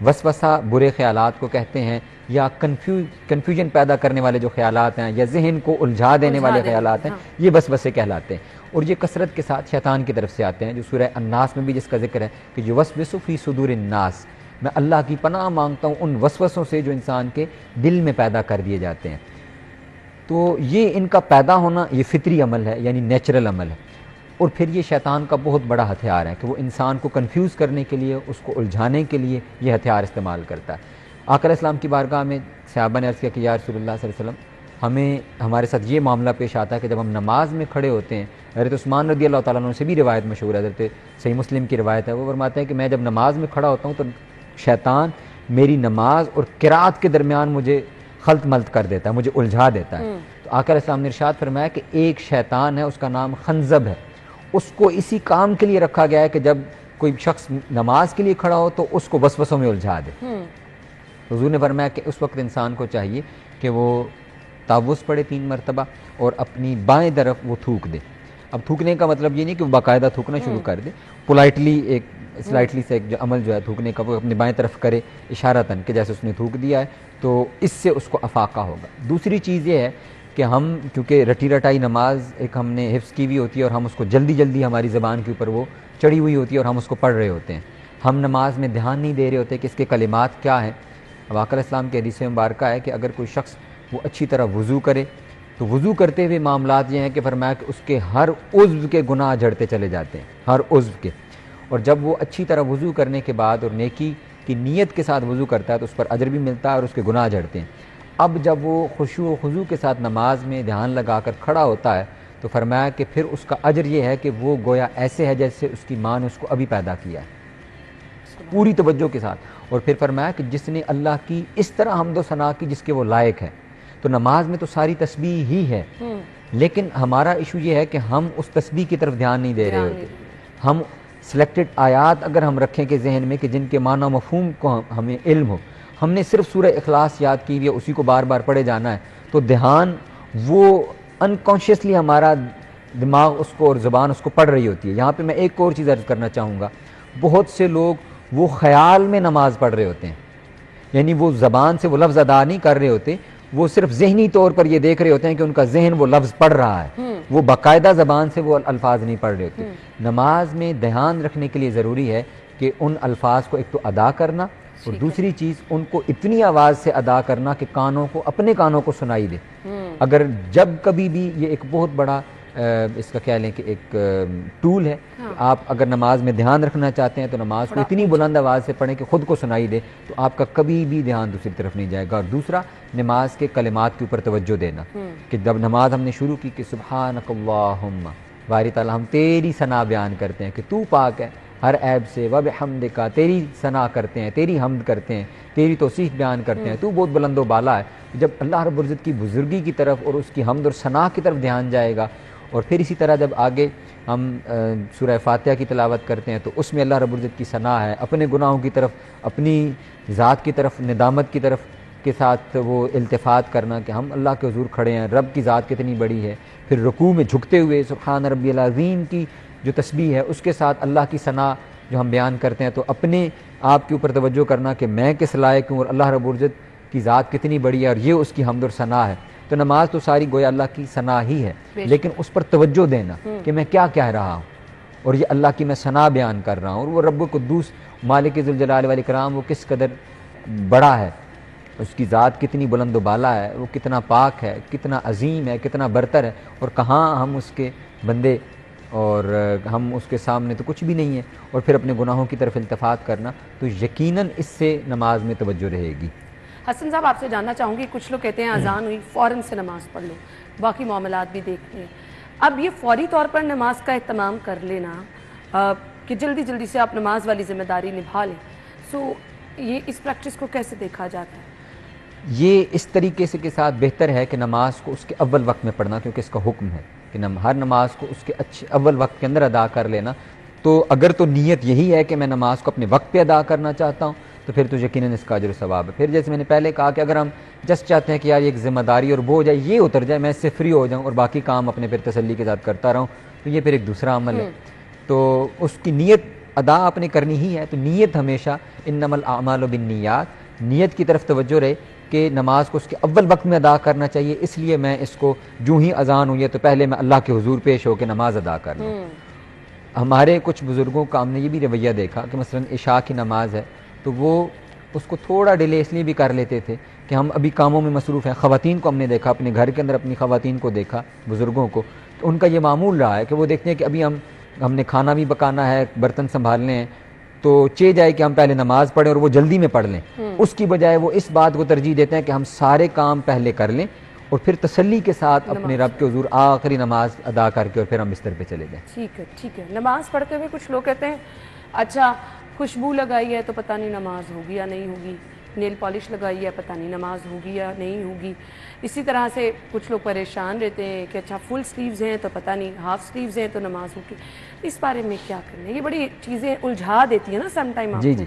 وسوسہ برے خیالات کو کہتے ہیں، یا کنفیوژن پیدا کرنے والے جو خیالات ہیں یا ذہن کو الجھا دینے والے خیالات ہیں، یہ وسوسے کہلاتے ہیں، اور یہ کثرت کے ساتھ شیطان کی طرف سے آتے ہیں، جو سورہ الناس میں بھی جس کا ذکر ہے کہ یوسوس فی صدور الناس، میں اللہ کی پناہ مانگتا ہوں ان وسوسوں سے جو انسان کے دل میں پیدا کر دیے جاتے ہیں۔ تو یہ ان کا پیدا ہونا یہ فطری عمل ہے، یعنی نیچرل عمل ہے، اور پھر یہ شیطان کا بہت بڑا ہتھیار ہے کہ وہ انسان کو کنفیوز کرنے کے لیے، اس کو الجھانے کے لیے یہ ہتھیار استعمال کرتا ہے۔ آقا علیہ السلام کی بارگاہ میں صحابہ نے عرض کیا کہ یا رسول اللہ صلی اللہ علیہ وسلم، ہمارے ساتھ یہ معاملہ پیش آتا ہے کہ جب ہم نماز میں کھڑے ہوتے ہیں، حضرت عثمان رضی اللہ تعالیٰ عنہ سے بھی روایت مشہور ہے، حضرت صحیح مسلم کی روایت ہے، وہ فرماتے ہیں کہ میں جب نماز میں کھڑا ہوتا ہوں تو شیطان میری نماز اور قرات کے درمیان مجھے خلط ملط کر دیتا ہے، مجھے الجھا دیتا ہے۔ تو آقا علیہ السلام نے ارشاد فرمایا کہ ایک شیطان ہے، اس کا نام خنزب ہے، اس کو اسی کام کے لیے رکھا گیا ہے کہ جب کوئی شخص نماز کے لیے کھڑا ہو تو اس کو وسوسوں میں الجھا دے۔ حضور نے فرمایا کہ اس وقت انسان کو چاہیے کہ وہ تعوذ پڑھے 3 مرتبہ اور اپنی بائیں طرف وہ تھوک دے۔ اب تھوکنے کا مطلب یہ نہیں کہ وہ باقاعدہ تھوکنا شروع کر دے، پولائٹلی ایک سلائٹلی سے ایک جو عمل جو ہے تھوکنے کا وہ اپنی بائیں طرف کرے اشارتاً کہ جیسے اس نے تھوک دیا ہے، تو اس سے اس کو افاقہ ہوگا۔ دوسری چیز یہ ہے کہ ہم کیونکہ رٹی رٹائی نماز ایک ہم نے حفظ کی ہوئی ہوتی ہے اور ہم اس کو جلدی جلدی ہماری زبان کے اوپر وہ چڑھی ہوئی ہوتی ہے اور ہم اس کو پڑھ رہے ہوتے ہیں، ہم نماز میں دھیان نہیں دے رہے ہوتے کہ اس کے کلمات کیا ہیں۔ اب آقا علیہ السلام کے حدیث مبارکہ ہے کہ اگر کوئی شخص وہ اچھی طرح وضو کرے تو وضو کرتے ہوئے معاملات یہ ہیں کہ فرمایا کہ اس کے ہر عضو کے گناہ جھڑتے چلے جاتے ہیں، ہر عضو کے، اور جب وہ اچھی طرح وضو کرنے کے بعد اور نیکی کی نیت کے ساتھ وضو کرتا ہے تو اس پر اجر بھی ملتا ہے اور اس کے گناہ جھڑتے ہیں۔ اب جب وہ خشوع و خضوع کے ساتھ نماز میں دھیان لگا کر کھڑا ہوتا ہے تو فرمایا کہ پھر اس کا اجر یہ ہے کہ وہ گویا ایسے ہے جیسے اس کی ماں نے اس کو ابھی پیدا کیا ہے، پوری توجہ کے ساتھ۔ اور پھر فرمایا کہ جس نے اللہ کی اس طرح حمد و ثنا کی جس کے وہ لائق ہے۔ تو نماز میں تو ساری تسبیح ہی ہے، لیکن ہمارا ایشو یہ ہے کہ ہم اس تسبیح کی طرف دھیان نہیں دے رہے ہوتے۔ ہم سلیکٹڈ آیات اگر ہم رکھیں کہ ذہن میں کہ جن کے معنی و مفہوم کو ہمیں علم ہو، ہم نے صرف سورہ اخلاص یاد کی ہے، اسی کو بار بار پڑھے جانا ہے، تو دھیان وہ انکانشیسلی ہمارا دماغ اس کو اور زبان اس کو پڑھ رہی ہوتی ہے۔ یہاں پہ میں ایک اور چیز عرض کرنا چاہوں گا، بہت سے لوگ وہ خیال میں نماز پڑھ رہے ہوتے ہیں، یعنی وہ زبان سے وہ لفظ ادا نہیں کر رہے ہوتے، وہ صرف ذہنی طور پر یہ دیکھ رہے ہوتے ہیں کہ ان کا ذہن وہ لفظ پڑھ رہا ہے، وہ باقاعدہ زبان سے وہ الفاظ نہیں پڑھ رہے ہوتے۔ نماز میں دھیان رکھنے کے لیے ضروری ہے کہ ان الفاظ کو ایک تو ادا کرنا، اور دوسری چیز ان کو اتنی آواز سے ادا کرنا کہ کانوں کو اپنے کانوں کو سنائی دے۔ اگر جب کبھی بھی یہ ایک بہت بڑا اس کا کہہ لیں کہ ایک ٹول ہے کہ آپ اگر نماز میں دھیان رکھنا چاہتے ہیں تو نماز کو اتنی بلند آواز سے پڑھیں کہ خود کو سنائی دے، تو آپ کا کبھی بھی دھیان دوسری طرف نہیں جائے گا۔ اور دوسرا، نماز کے کلمات کے اوپر توجہ دینا کہ جب نماز ہم نے شروع کی کہ سبحانک اللہم، باری تعالیٰ ہم تیری ثنا بیان کرتے ہیں کہ تو پاک ہے ہر عیب سے، وبحمدک، تیری ثنا کرتے ہیں، تیری حمد کرتے ہیں، تیری توصیف بیان کرتے ہیں، تو بہت بلند و بالا ہے۔ جب اللہ رب العزت کی بزرگی کی طرف اور اس کی حمد اور ثنا کی طرف دھیان جائے گا، اور پھر اسی طرح جب آگے ہم سورہ فاتحہ کی تلاوت کرتے ہیں تو اس میں اللہ رب العزت کی ثنا ہے، اپنے گناہوں کی طرف، اپنی ذات کی طرف ندامت کی طرف کے ساتھ وہ التفات کرنا کہ ہم اللہ کے حضور کھڑے ہیں، رب کی ذات کتنی بڑی ہے، پھر رکوع میں جھکتے ہوئے سبحان ربی العظیم کی جو تسبیح ہے اس کے ساتھ اللہ کی ثنا جو ہم بیان کرتے ہیں، تو اپنے آپ کے اوپر توجہ کرنا کہ میں کس لائق ہوں اور اللہ رب العزت کی ذات کتنی بڑی ہے اور یہ اس کی حمد اور ثنا ہے۔ تو نماز تو ساری گویا اللہ کی ثنا ہی ہے، لیکن اس پر توجہ دینا کہ میں کیا کہہ رہا ہوں اور یہ اللہ کی میں ثنا بیان کر رہا ہوں، اور وہ رب القدوس مالک ذوالجلال والاکرام وہ کس قدر بڑا ہے، اس کی ذات کتنی بلند و بالا ہے، وہ کتنا پاک ہے، کتنا عظیم ہے، کتنا برتر ہے، اور کہاں ہم اس کے بندے اور ہم اس کے سامنے تو کچھ بھی نہیں ہے، اور پھر اپنے گناہوں کی طرف التفات کرنا، تو یقیناً اس سے نماز میں توجہ رہے گی۔ حسن صاحب، آپ سے جاننا چاہوں گی، کچھ لوگ کہتے ہیں اذان ہوئی فوراً سے نماز پڑھ لو، باقی معاملات بھی دیکھ لیں، اب یہ فوری طور پر نماز کا اہتمام کر لینا کہ جلدی جلدی سے آپ نماز والی ذمہ داری نبھا لیں، سو یہ اس پریکٹس کو کیسے دیکھا جاتا ہے؟ یہ اس طریقے سے کے ساتھ بہتر ہے کہ نماز کو اس کے اول وقت میں پڑھنا، کیونکہ اس کا حکم ہے کہ ہر نماز کو اس کے اچھے اول وقت کے اندر ادا کر لینا۔ تو اگر تو نیت یہی ہے کہ میں نماز کو اپنے وقت پہ ادا کرنا چاہتا ہوں تو پھر تو یقیناً اس کا اجر و ثواب ہے۔ پھر جیسے میں نے پہلے کہا کہ اگر ہم جسٹ چاہتے ہیں کہ یار ایک ذمہ داری اور بوجھ ہے یہ اتر جائے، میں اس سے فری ہو جاؤں اور باقی کام اپنے پھر تسلی کے ساتھ کرتا رہوں، تو یہ پھر ایک دوسرا عمل ہے۔ تو اس کی نیت ادا آپ نے کرنی ہی ہے تو نیت ہمیشہ انما الاعمال بالنیات، نیت کی طرف توجہ رہے کہ نماز کو اس کے اول وقت میں ادا کرنا چاہیے، اس لیے میں اس کو جو ہی اذان ہوئی ہے تو پہلے میں اللہ کے حضور پیش ہو کے نماز ادا کر لوں۔ ہمارے کچھ بزرگوں کا ہم نے یہ بھی رویہ دیکھا کہ مثلا عشاء کی نماز ہے تو وہ اس کو تھوڑا ڈیلے اس لیے بھی کر لیتے تھے کہ ہم ابھی کاموں میں مصروف ہیں۔ خواتین کو ہم نے دیکھا، اپنے گھر کے اندر اپنی خواتین کو دیکھا، بزرگوں کو، تو ان کا یہ معمول رہا ہے کہ وہ دیکھتے ہیں کہ ابھی ہم نے کھانا بھی پکانا ہے، برتن سنبھالنے ہیں، تو چاہیے جائے کہ ہم پہلے نماز پڑھیں اور وہ جلدی میں پڑھ لیں، اس کی بجائے وہ اس بات کو ترجیح دیتے ہیں کہ ہم سارے کام پہلے کر لیں اور پھر تسلی کے ساتھ اپنے رب کے حضور آخری نماز ادا کر کے اور پھر ہم بستر پہ چلے جائیں۔ ٹھیک ہے، ٹھیک ہے۔ نماز پڑھتے ہوئے کچھ لوگ کہتے ہیں اچھا خوشبو لگائی ہے تو پتہ نہیں نماز ہوگی یا نہیں ہوگی، نیل پالش لگائی ہے پتہ نہیں نماز ہوگی یا نہیں ہوگی۔ اسی طرح سے کچھ لوگ پریشان رہتے ہیں کہ اچھا فل سلیوز ہیں تو پتہ نہیں ہاف سلیوز ہیں تو نماز ہوگی۔ اس بارے میں کیا کرنا ہے؟ یہ بڑی چیزیں الجھا دیتی ہیں نا سم ٹائم آپ کو۔ جی،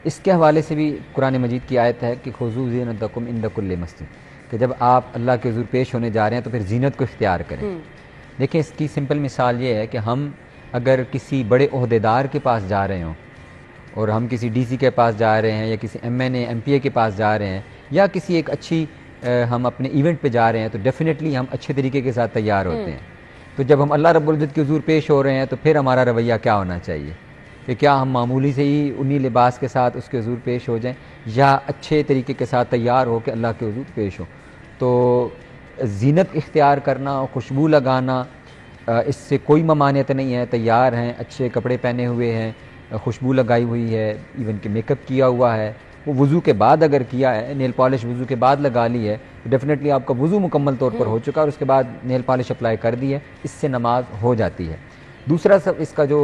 اس کے حوالے سے بھی قرآن مجید کی آیت ہے کہ خذوا زینتکم عند کل مسجد، کہ جب آپ اللہ کے حضور پیش ہونے جا رہے ہیں تو پھر زینت کو اختیار کریں۔ دیکھیں اس کی سمپل مثال یہ ہے کہ ہم اگر کسی بڑے عہدیدار کے پاس جا رہے ہوں اور ہم کسی ڈی سی کے پاس جا رہے ہیں یا کسی M N A M P A کے پاس جا رہے ہیں یا کسی ایک اچھی ہم اپنے ایونٹ پہ جا رہے ہیں تو ڈیفینیٹلی ہم اچھے طریقے کے ساتھ تیار ہوتے ہیں۔ تو جب ہم اللہ رب العزت کے حضور پیش ہو رہے ہیں تو پھر ہمارا رویہ کیا ہونا چاہیے کہ کیا ہم معمولی سے ہی انہی لباس کے ساتھ اس کے حضور پیش ہو جائیں یا اچھے طریقے کے ساتھ تیار ہو کے اللہ کے حضور پیش ہو۔ تو زینت اختیار کرنا اور خوشبو لگانا اس سے کوئی ممانعت نہیں ہے، تیار ہیں، اچھے کپڑے پہنے ہوئے ہیں، خوشبو لگائی ہوئی ہے، ایون کہ میک اپ کیا ہوا ہے، وہ وضو کے بعد اگر کیا ہے، نیل پالش وضو کے بعد لگا لی ہے تو ڈیفینیٹلی آپ کا وضو مکمل طور پر ہو چکا اور اس کے بعد نیل پالش اپلائی کر دی ہے، اس سے نماز ہو جاتی ہے۔ دوسرا سب اس کا جو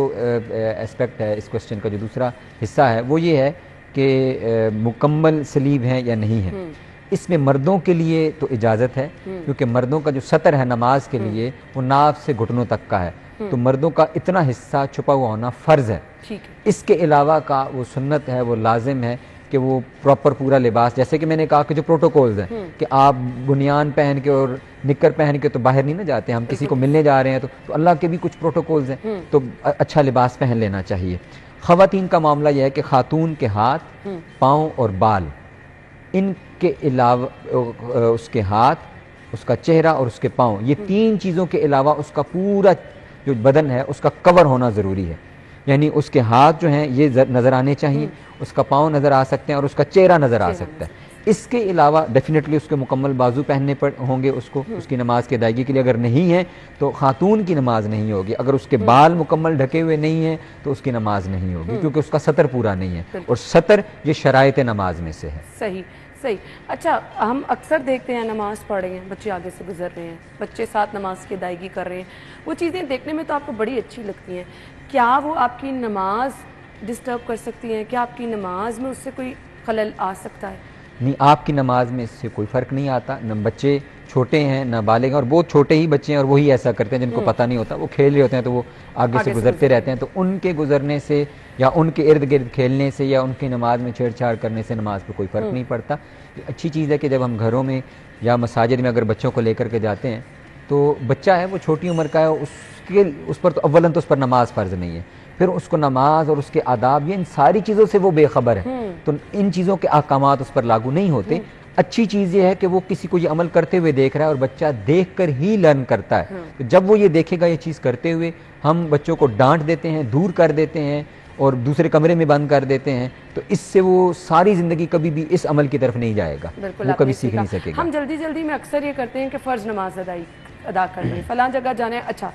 اسپیکٹ ہے، اس کوسچن کا جو دوسرا حصہ ہے وہ یہ ہے کہ مکمل سلیب ہیں یا نہیں ہے۔ اس میں مردوں کے لیے تو اجازت ہے کیونکہ مردوں کا جو سطر ہے نماز کے لیے وہ ناف سے گھٹنوں تک کا ہے، تو مردوں کا اتنا حصہ چھپا ہوا ہونا فرض ہے۔ اس کے علاوہ کا وہ سنت ہے، وہ لازم ہے کہ وہ پراپر پورا لباس، جیسے کہ میں نے کہا کہ جو پروٹوکولز ہیں کہ آپ بنیان پہن کے اور نکر پہن کے تو باہر نہیں نہ جاتے، ہم کسی کو ملنے جا رہے ہیں تو اللہ کے بھی کچھ پروٹوکولز ہیں، تو اچھا لباس پہن لینا چاہیے۔ خواتین کا معاملہ یہ ہے کہ خاتون کے ہاتھ، پاؤں اور بال، ان کے علاوہ اس کے ہاتھ، اس کا چہرہ اور اس کے پاؤں، یہ تین چیزوں کے علاوہ اس کا پورا جو بدن ہے اس کا کور ہونا ضروری ہے۔ یعنی اس کے ہاتھ جو ہیں یہ نظر آنے چاہیے، اس کا پاؤں نظر آ سکتے ہیں اور اس کا چہرہ نظر آ سکتا ہے۔ اس کے علاوہ ڈیفینیٹلی اس کے مکمل بازو پہننے ہوں گے اس کو، اس کی نماز کی ادائیگی کے لیے۔ اگر نہیں ہے تو خاتون کی نماز نہیں ہوگی۔ اگر اس کے بال مکمل ڈھکے ہوئے نہیں ہیں تو اس کی نماز نہیں ہوگی کیونکہ اس کا سطر پورا نہیں ہے، اور سطر یہ شرائط نماز میں سے ہے۔ صحیح صحیح۔ اچھا ہم اکثر دیکھتے ہیں نماز پڑھ رہے ہیں، بچے آگے سے گزر رہے ہیں، بچے ساتھ نماز کی ادائیگی کر رہے ہیں، وہ چیزیں دیکھنے میں تو آپ کو بڑی اچھی لگتی ہیں، کیا وہ آپ کی نماز ڈسٹرب کر سکتی ہیں؟ کیا آپ کی نماز میں اس سے کوئی خلل آ سکتا ہے؟ نہیں، آپ کی نماز میں اس سے کوئی فرق نہیں آتا، نہ بچے چھوٹے ہیں نہ بالغ ہیں، اور بہت چھوٹے ہی بچے ہیں اور وہی ایسا کرتے ہیں جن کو پتہ نہیں ہوتا، وہ کھیل رہے ہوتے ہیں تو وہ آگے سے گزرتے رہتے ہیں، تو ان کے گزرنے سے یا ان کے ارد گرد کھیلنے سے یا ان کی نماز میں چھیڑ چھاڑ کرنے سے نماز پہ کوئی فرق نہیں پڑتا۔ اچھی چیز ہے کہ جب ہم گھروں میں یا مساجد میں اگر بچوں کو لے کر کے جاتے ہیں تو بچہ ہے وہ چھوٹی عمر کا ہے، اس پر تو اولاً تو اس پر نماز فرض نہیں ہے، پھر اس کو نماز اور اس کے آداب، یہ ان ساری چیزوں سے وہ بے خبر ہے، تو ان چیزوں کے احکامات اس پر لاگو نہیں ہوتے۔ اچھی چیز یہ ہے کہ وہ کسی کو یہ عمل کرتے ہوئے دیکھ رہا ہے اور بچہ دیکھ کر ہی لرن کرتا ہے، تو جب وہ یہ دیکھے گا یہ چیز کرتے ہوئے، ہم بچوں کو ڈانٹ دیتے ہیں، دور کر دیتے ہیں اور دوسرے کمرے میں بند کر دیتے ہیں، تو اس سے وہ ساری زندگی کبھی بھی اس عمل کی طرف نہیں جائے گا، وہ کبھی سیکھ نہیں سکے گا۔ ہم جلدی جلدی میں اکثر یہ کرتے ہیں کہ فرض نماز ادا کر لیں، فلاں جگہ جانا ہے، اچھا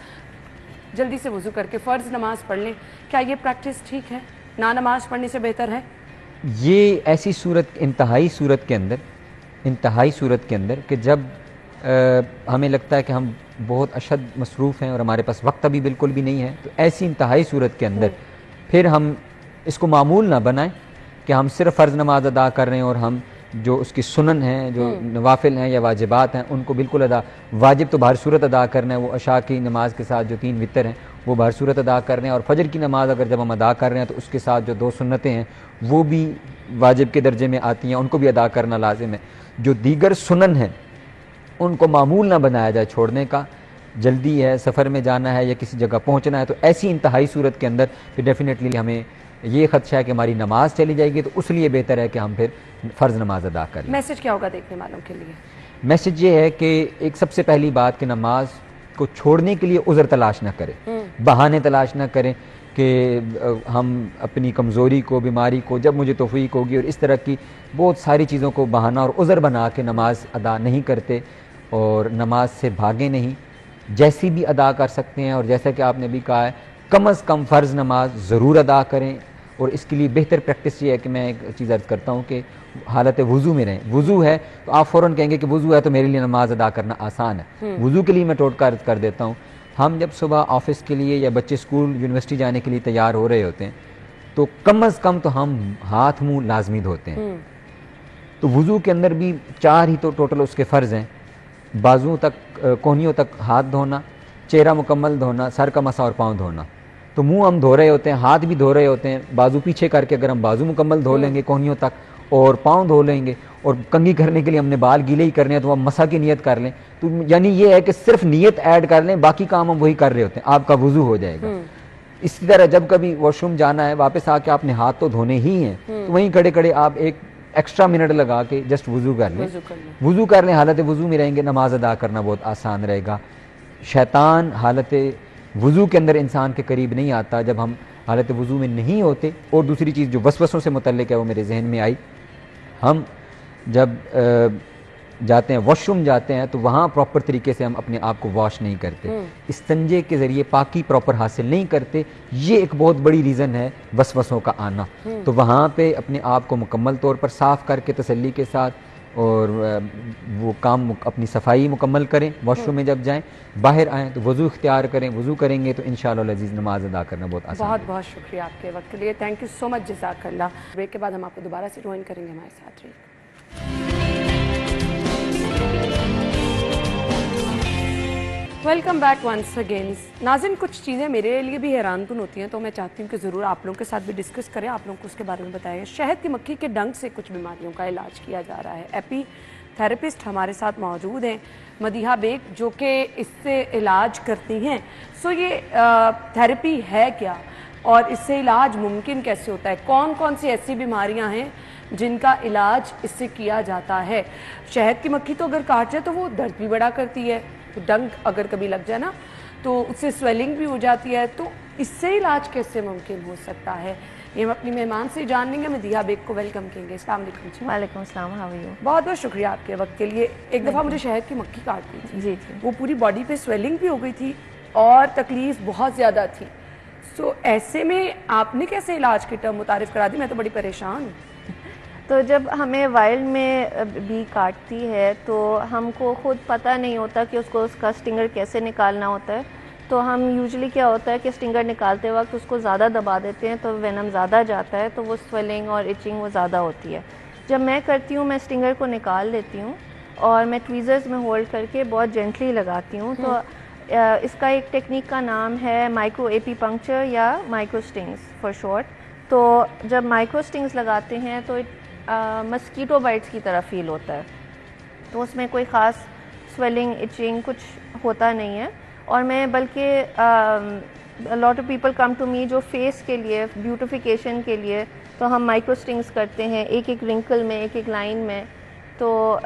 جلدی سے وضو کر کے فرض نماز پڑھ لیں، کیا یہ پریکٹس ٹھیک ہے؟ نہ نماز پڑھنے سے بہتر ہے؟ یہ ایسی صورت، انتہائی صورت کے اندر کہ جب ہمیں لگتا ہے کہ ہم بہت اشد مصروف ہیں اور ہمارے پاس وقت ابھی بالکل بھی نہیں ہے، تو ایسی انتہائی صورت کے اندر پھر ہم اس کو معمول نہ بنائیں کہ ہم صرف فرض نماز ادا کر رہے ہیں اور ہم جو اس کی سنن ہیں، جو نوافل ہیں یا واجبات ہیں، ان کو بالکل واجب تو بہر صورت ادا کرنا ہے، وہ عشاء کی نماز کے ساتھ جو 3 وتر ہیں وہ بہر صورت ادا کر رہے ہیں، اور فجر کی نماز اگر جب ہم ادا کر رہے ہیں تو اس کے ساتھ جو 2 سنتیں ہیں وہ بھی واجب کے درجے میں آتی ہیں، ان کو بھی ادا کرنا لازم ہے۔ جو دیگر سنن ہیں ان کو معمول نہ بنایا جائے چھوڑنے کا، جلدی ہے, سفر میں جانا ہے یا کسی جگہ پہنچنا ہے, تو ایسی انتہائی صورت کے اندر پھر ڈیفینیٹلی ہمیں یہ خدشہ ہے کہ ہماری نماز چلی جائے گی, تو اس لیے بہتر ہے کہ ہم پھر فرض نماز ادا کریں. میسج کیا ہوگا دیکھنے والوں کے لیے؟ میسج یہ ہے کہ ایک سب سے پہلی بات کہ نماز کو چھوڑنے کے لیے عذر تلاش نہ کریں, بہانے تلاش نہ کریں کہ ہم اپنی کمزوری کو, بیماری کو, جب مجھے توفیق ہوگی, اور اس طرح کی بہت ساری چیزوں کو بہانہ اور عذر بنا کے نماز ادا نہیں کرتے, اور نماز سے بھاگیں نہیں. جیسی بھی ادا کر سکتے ہیں, اور جیسا کہ آپ نے بھی کہا ہے کم از کم فرض نماز ضرور ادا کریں. اور اس کے لیے بہتر پریکٹس یہ ہے کہ میں ایک چیز عرض کرتا ہوں کہ حالت وضو میں رہیں. وضو ہے تو آپ فوراً کہیں گے کہ وضو ہے تو میرے لیے نماز ادا کرنا آسان ہے. وضو کے لیے میں ٹوٹکا عرض کر دیتا ہوں, ہم جب صبح آفس کے لیے یا بچے اسکول یونیورسٹی جانے کے لیے تیار ہو رہے ہوتے ہیں تو کم از کم تو ہم ہاتھ منہ لازمی دھوتے ہیں. تو وضو کے اندر بھی 4 ہی تو ٹوٹل اس کے فرض ہیں, بازوؤں تک, کونیوں تک ہاتھ دھونا, چہرہ مکمل دھونا, سر کا مسا اور پاؤں دھونا. تو منہ ہم دھو رہے ہوتے ہیں, ہاتھ بھی دھو رہے ہوتے ہیں, بازو پیچھے کر کے اگر ہم بازو مکمل دھو لیں گے کونیوں تک, اور پاؤں دھو لیں گے, اور کنگھی کرنے کے لیے ہم نے بال گیلے ہی کرنے ہیں تو ہم مسا کی نیت کر لیں. تو یعنی یہ ہے کہ صرف نیت ایڈ کر لیں, باقی کام ہم وہی کر رہے ہوتے ہیں, آپ کا وضو ہو جائے گا. اسی طرح جب کبھی واش روم جانا ہے, واپس آ کے آپ نے ہاتھ تو دھونے ہی ہیں, تو وہیں کھڑے کھڑے آپ ایک ایکسٹرا منٹ لگا کے جسٹ وضو کر لیں. وضو کر لیں, حالت وضو میں رہیں گے, نماز ادا کرنا بہت آسان رہے گا. شیطان حالت وضو کے اندر انسان کے قریب نہیں آتا جب ہم حالت وضو میں نہیں ہوتے. اور دوسری چیز جو وسوسوں سے متعلق ہے وہ میرے ذہن میں آئی, ہم جب جاتے ہیں واش روم جاتے ہیں تو وہاں پراپر طریقے سے ہم اپنے آپ کو واش نہیں کرتے, استنجے کے ذریعے پاکی پراپر حاصل نہیں کرتے. یہ ایک بہت بڑی ریزن ہے وسوسوں کا آنا. تو وہاں پہ اپنے آپ کو مکمل طور پر صاف کر کے تسلی کے ساتھ اور وہ کام اپنی صفائی مکمل کریں. واش روم میں جب جائیں, باہر آئیں تو وضو اختیار کریں. وضو کریں گے تو انشاءاللہ العزیز نماز ادا کرنا بہت آسان ہے. بہت بہت شکریہ آپ کے وقت کے لیے, تھینک یو سو مچ, جزاک اللہ. بریک کے بعد ہم آپ کو دوبارہ سے جوائن کریں گے, ہمارے ساتھ رہیے. Welcome back once again. ناظرین, کچھ چیزیں میرے لیے بھی حیران کن ہوتی ہیں تو میں چاہتی ہوں کہ ضرور آپ لوگوں کے ساتھ بھی ڈسکس کریں, آپ لوگوں کو اس کے بارے میں بتائیں. شہد کی مکھی کے ڈنک سے کچھ بیماریوں کا علاج کیا جا رہا ہے. ایپی تھراپسٹ ہمارے ساتھ موجود ہیں, مدیحہ بیگ, جو کہ اس سے علاج کرتی ہیں. سو یہ تھراپی ہے کیا اور اس سے علاج ممکن کیسے ہوتا ہے؟ کون کون سی ایسی بیماریاں ہیں جن کا علاج اس سے کیا جاتا ہے؟ شہد کی مکھی تو اگر کاٹ جائے تو وہ درد بھی بڑا کرتی ہے, ڈنک اگر کبھی لگ جائے نا تو اس سے سویلنگ بھی ہو جاتی ہے. تو اس سے علاج کیسے ممکن ہو سکتا ہے, یہ ہم اپنی مہمان سے جان لیں گے. مدیحہ بیگ کو ویلکم کہیں گے. السلام علیکم. جی وعلیکم السلام, ہاؤ آر یو؟ بہت بہت شکریہ آپ کے وقت کے لیے. ایک دفعہ مجھے شہد کی مکھی کاٹ دی تھی, جی جی, وہ پوری باڈی پہ سویلنگ بھی ہو گئی تھی اور تکلیف بہت زیادہ تھی. سو ایسے میں آپ نے کیسے علاج کی ٹرم متعارف کرا دی؟ میں تو بڑی پریشان ہوں. تو جب ہمیں وائلڈ میں بی کاٹتی ہے تو ہم کو خود پتہ نہیں ہوتا کہ اس کا سٹنگر کیسے نکالنا ہوتا ہے. تو ہم یوزلی کیا ہوتا ہے کہ سٹنگر نکالتے وقت اس کو زیادہ دبا دیتے ہیں تو وینم زیادہ جاتا ہے, تو وہ سویلنگ اور ایچنگ وہ زیادہ ہوتی ہے. جب میں کرتی ہوں, میں سٹنگر کو نکال لیتی ہوں اور میں ٹویزرز میں ہولڈ کر کے بہت جینٹلی لگاتی ہوں. تو اس کا ایک ٹیکنیک کا نام ہے مائکرو اے پی پنکچر یا مائکرو سٹنگز فار شارٹ. تو جب مائکرو سٹنگز لگاتے ہیں تو مسکیٹو بائٹس کی طرح فیل ہوتا ہے, تو اس میں کوئی خاص سویلنگ ایچنگ کچھ ہوتا نہیں ہے. اور میں بلکہ lot of people come to me جو فیس کے لیے بیوٹیفیکیشن کے لیے تو ہم مائکرو سٹنگز کرتے ہیں, ایک ایک رنکل میں, ایک ایک لائن میں. تو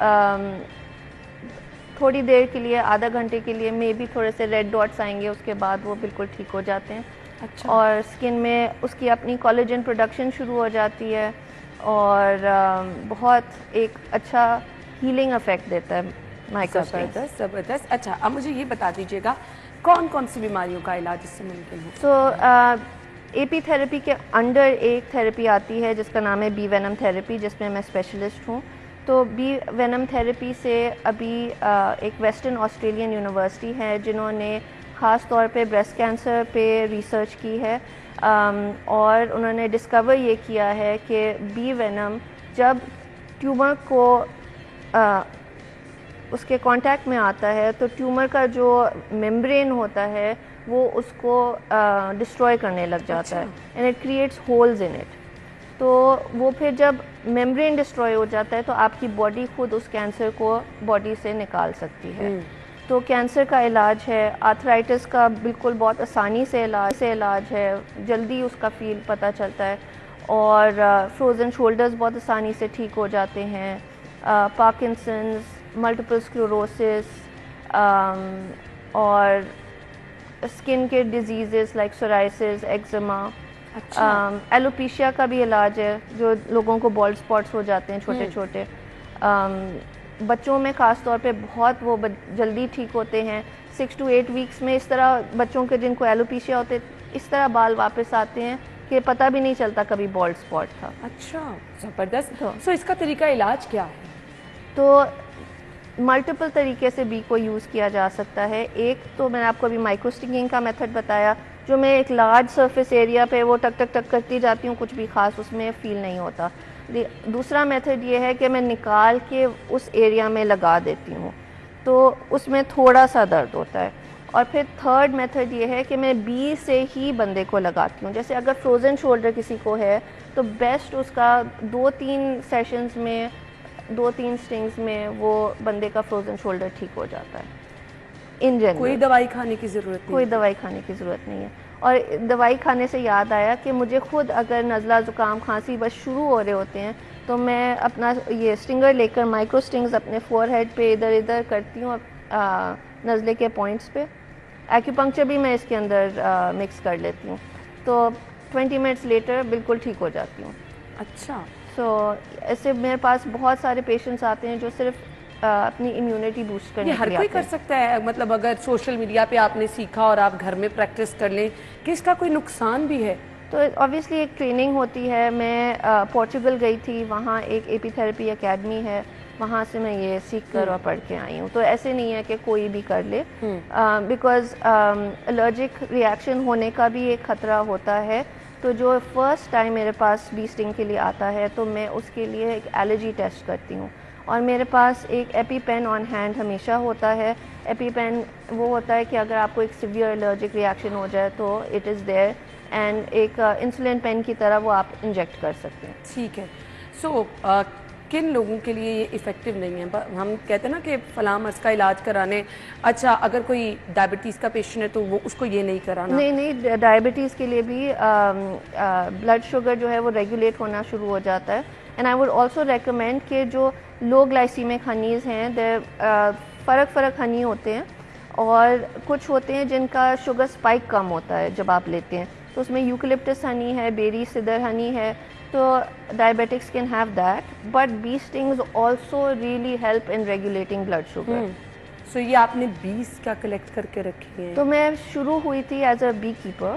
تھوڑی دیر کے لیے, آدھا گھنٹے کے لیے مے بی تھوڑے سے ریڈ ڈاٹس آئیں گے, اس کے بعد وہ بالکل ٹھیک ہو جاتے ہیں. اچھا. اور اسکن میں اس کی اپنی کولیجن پروڈکشن شروع ہو جاتی ہے اور بہت ایک اچھا ہیلنگ افیکٹ دیتا ہے مائکرو سٹنگز. زبردست زبردست. اچھا, اب مجھے یہ بتا دیجیے گا کون کون سی بیماریوں کا علاج اس سے ممکن ہو؟ سو اے پی تھراپی کے انڈر ایک تھراپی آتی ہے جس کا نام ہے بی وینم تھراپی, جس میں اسپیشلسٹ ہوں. تو بی وینم تھراپی سے ابھی ایک ویسٹرن آسٹریلین یونیورسٹی ہے جنہوں نے خاص طور پہ بریسٹ کینسر پہ ریسرچ کی ہے, اور انہوں نے ڈسکور یہ کیا ہے کہ بی وینم جب ٹیومر کو اس کے کانٹیکٹ میں آتا ہے تو ٹیومر کا جو ممبرین ہوتا ہے وہ اس کو ڈسٹروائے کرنے لگ جاتا ہے, and it creates holes in it. تو وہ پھر جب ممبرین ڈسٹروائے ہو جاتا ہے تو آپ کی باڈی خود اس کینسر کو باڈی سے نکال سکتی ہے. تو کینسر کا علاج ہے, آرتھرائٹس کا بالکل بہت آسانی سے علاج ہے, جلدی اس کا فیل پتہ چلتا ہے, اور فروزن شولڈرز بہت آسانی سے ٹھیک ہو جاتے ہیں, پارکنسنز, ملٹیپل اسکلیروسس, اور اسکن کے ڈیزیزز لائک سورائسس, ایگزیما. ایلوپیشیا کا بھی علاج ہے, جو لوگوں کو بالڈ اسپاٹس ہو جاتے ہیں چھوٹے چھوٹے. بچوں میں خاص طور پہ بہت وہ جلدی ٹھیک ہوتے ہیں, 6 to 8 ویکس میں. اس طرح بچوں کے جن کو ایلوپیشیا ہوتے اس طرح بال واپس آتے ہیں کہ پتہ بھی نہیں چلتا کبھی بالڈ اسپاٹ تھا. اچھا, زبردست. سو اس کا طریقہ علاج کیا ہے؟ تو ملٹیپل طریقے سے بی کو یوز کیا جا سکتا ہے. ایک تو میں نے آپ کو ابھی مائکرو اسٹنگنگ کا میتھڈ بتایا, جو میں ایک لارج سرفیس ایریا پہ وہ ٹک ٹک ٹک کرتی جاتی ہوں, کچھ بھی خاص اس میں فیل نہیں ہوتا. دوسرا میتھڈ یہ ہے کہ میں نکال کے اس ایریا میں لگا دیتی ہوں, تو اس میں تھوڑا سا درد ہوتا ہے. اور پھر تھرڈ میتھڈ یہ ہے کہ میں بی سے ہی بندے کو لگاتی ہوں. جیسے اگر فروزن شولڈر کسی کو ہے تو بیسٹ اس کا 2-3 سیشنز میں 2-3 اسٹنگز میں وہ بندے کا فروزن شولڈر ٹھیک ہو جاتا ہے. ان جنرل کوئی دوائی کھانے کی ضرورت نہیں؟ کوئی دوائی کھانے کی ضرورت نہیں ہے. اور دوائی کھانے سے یاد آیا کہ مجھے خود اگر نزلہ زکام کھانسی بس شروع ہو رہے ہوتے ہیں تو میں اپنا یہ اسٹنگر لے کر مائکرو اسٹنگز اپنے فور ہیڈ پہ ادھر ادھر کرتی ہوں, نزلے کے پوائنٹس پہ. ایکوپنکچر بھی میں اس کے اندر مکس کر لیتی ہوں, تو 20 منٹس لیٹر بالکل ٹھیک ہو جاتی ہوں. اچھا. سو ایسے میرے پاس بہت سارے پیشنٹس آتے ہیں جو صرف اپنی امیونٹی بوسٹ کرنے یہ ہر کوئی کر سکتا ہے؟ مطلب اگر سوشل میڈیا پہ آپ نے سیکھا اور آپ گھر میں پریکٹس کر لیں, کہ اس کا کوئی نقصان بھی ہے؟ تو آبویسلی ایک ٹریننگ ہوتی ہے. میں پورچوگل گئی تھی, وہاں ایک اے پی تھراپی اکیڈمی ہے, وہاں سے میں یہ سیکھ کر اور پڑھ کے آئی ہوں. تو ایسے نہیں ہے کہ کوئی بھی کر لے, بیکاز الرجک ریئیکشن ہونے کا بھی ایک خطرہ ہوتا ہے. تو جو فرسٹ ٹائم میرے پاس بی اسٹنگ کے لیے آتا ہے تو میں اس کے لیے ایک الرجی ٹیسٹ کرتی ہوں, اور میرے پاس ایک ایپی پین آن ہینڈ ہمیشہ ہوتا ہے. ایپی پین وہ ہوتا ہے کہ اگر آپ کو ایک سیویئر الرجک ریئیکشن ہو جائے تو اٹ از دیئر, اینڈ ایک انسولین پین کی طرح وہ آپ انجیکٹ کر سکتے ہیں. ٹھیک ہے. سو کن لوگوں کے لیے یہ افیکٹو نہیں ہے؟ ہم کہتے ہیں نا کہ فلاں مرض کا علاج کرانے, اچھا اگر کوئی ڈائبٹیز کا پیشنٹ ہے تو وہ اس کو یہ نہیں کرانا؟ نہیں, ڈائبٹیز کے لیے بھی بلڈ شوگر جو ہے وہ ریگولیٹ ہونا شروع ہو جاتا ہے. And I would also recommend کہ جو لو گلائسیمک ہنیز ہیں, فرق ہنی ہوتے ہیں, اور کچھ ہوتے ہیں جن کا شوگر سپائک کم ہوتا ہے جب آپ لیتے ہیں, تو اس میں یوکلپٹس ہنی ہے, بیری سدر ہنی ہے, تو diabetics can have that, but bee stings also really help in regulating blood sugar. سو یہ آپ نے 20 کیا کلیکٹ کر کے رکھی ہیں؟ تو میں شروع ہوئی تھی as a beekeeper,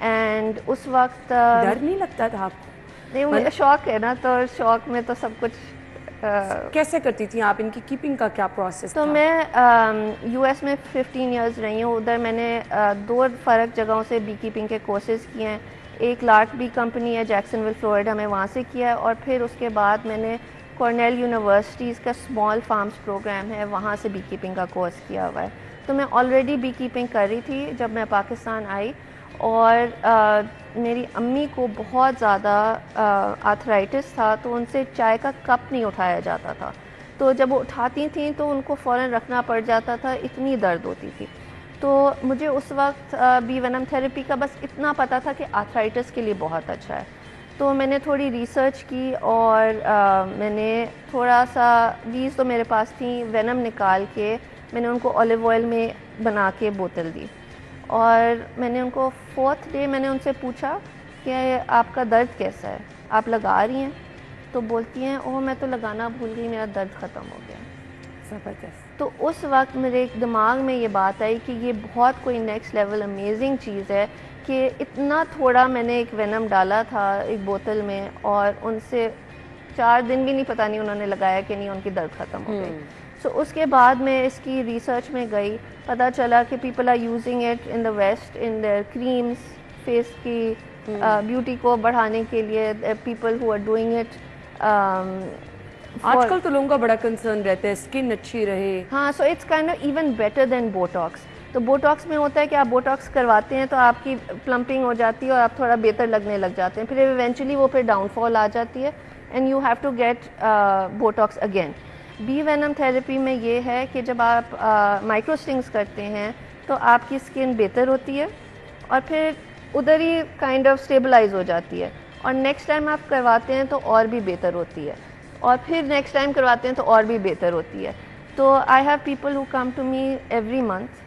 and اس وقت ڈر نہیں لگتا تھا آپ کو؟ نہیں, مجھے شوق ہے نا, تو شوق میں تو سب کچھ. کیسے کرتی تھیں آپ ان کی کیپنگ کا کیا پروسیس تھا؟ تو میں یو ایس میں 15 ایئرز رہی ہوں. ادھر میں نے 2 فرق جگہوں سے بی کیپنگ کے کورسز کیے ہیں. ایک لارک بی کمپنی ہے جیکسن ویل فلوریڈا میں, وہاں سے کیا ہے, اور پھر اس کے بعد میں نے کارنیل یونیورسٹیز کا اسمال فارمز پروگرام ہے, وہاں سے بی کیپنگ کا کورس کیا ہوا ہے. تو میں آلریڈی بی کیپنگ کر رہی تھی جب میں پاکستان آئی, اور میری امی کو بہت زیادہ آرتھرائٹس تھا, تو ان سے چائے کا کپ نہیں اٹھایا جاتا تھا. تو جب وہ اٹھاتی تھیں تو ان کو فوراً رکھنا پڑ جاتا تھا, اتنی درد ہوتی تھی. تو مجھے اس وقت بی ونم تھراپی کا بس اتنا پتہ تھا کہ آرتھرائٹس کے لیے بہت اچھا ہے. تو میں نے تھوڑی ریسرچ کی, اور میں نے تھوڑا سا بیز تو میرے پاس تھیں, وینم نکال کے میں نے ان کو اولیو آئل میں بنا کے بوتل دی, اور میں نے ان کو 4تھ ڈے میں نے ان سے پوچھا کہ آپ کا درد کیسا ہے, آپ لگا رہی ہیں؟ تو بولتی ہیں اوہ میں تو لگانا بھول گئی, میرا درد ختم ہو گیا. زبردست. تو اس وقت میرے دماغ میں یہ بات آئی کہ یہ بہت کوئی نیکسٹ لیول امیزنگ چیز ہے کہ اتنا تھوڑا میں نے ایک وینم ڈالا تھا ایک بوتل میں, اور ان سے 4 دن بھی نہیں, پتہ نہیں انہوں نے لگایا کہ نہیں, ان کی درد ختم ہو گئی. سو اس کے بعد میں اس کی ریسرچ میں گئی, پتہ چلا کہ people are using it in the west in their creams, face کی بیوٹی کو بڑھانے کے لیے, people who are doing it. آج کل تو لوگوں کا بڑا کنسرن رہتا ہے اسکن اچھی رہے. ہاں, so it's kind of even better than Botox. تو بوٹاکس میں ہوتا ہے کہ آپ بوٹاکس کرواتے ہیں تو آپ کی پلمپنگ ہو جاتی ہے اور آپ تھوڑا بہتر لگنے لگ جاتے ہیں, پھر ایونچولی وہ پھر ڈاؤن فال آ جاتی ہے, and you have to get Botox again. Bee venom therapy میں یہ ہے کہ جب آپ مائکرو سٹنگز کرتے ہیں تو آپ کی اسکن بہتر ہوتی ہے اور پھر ادھر ہی کائنڈ آف اسٹیبلائز ہو جاتی ہے, اور نیکسٹ ٹائم آپ کرواتے ہیں تو اور بھی بہتر ہوتی ہے, اور پھر نیکسٹ ٹائم کرواتے ہیں تو اور بھی بہتر ہوتی ہے. تو I have people who come to me every month.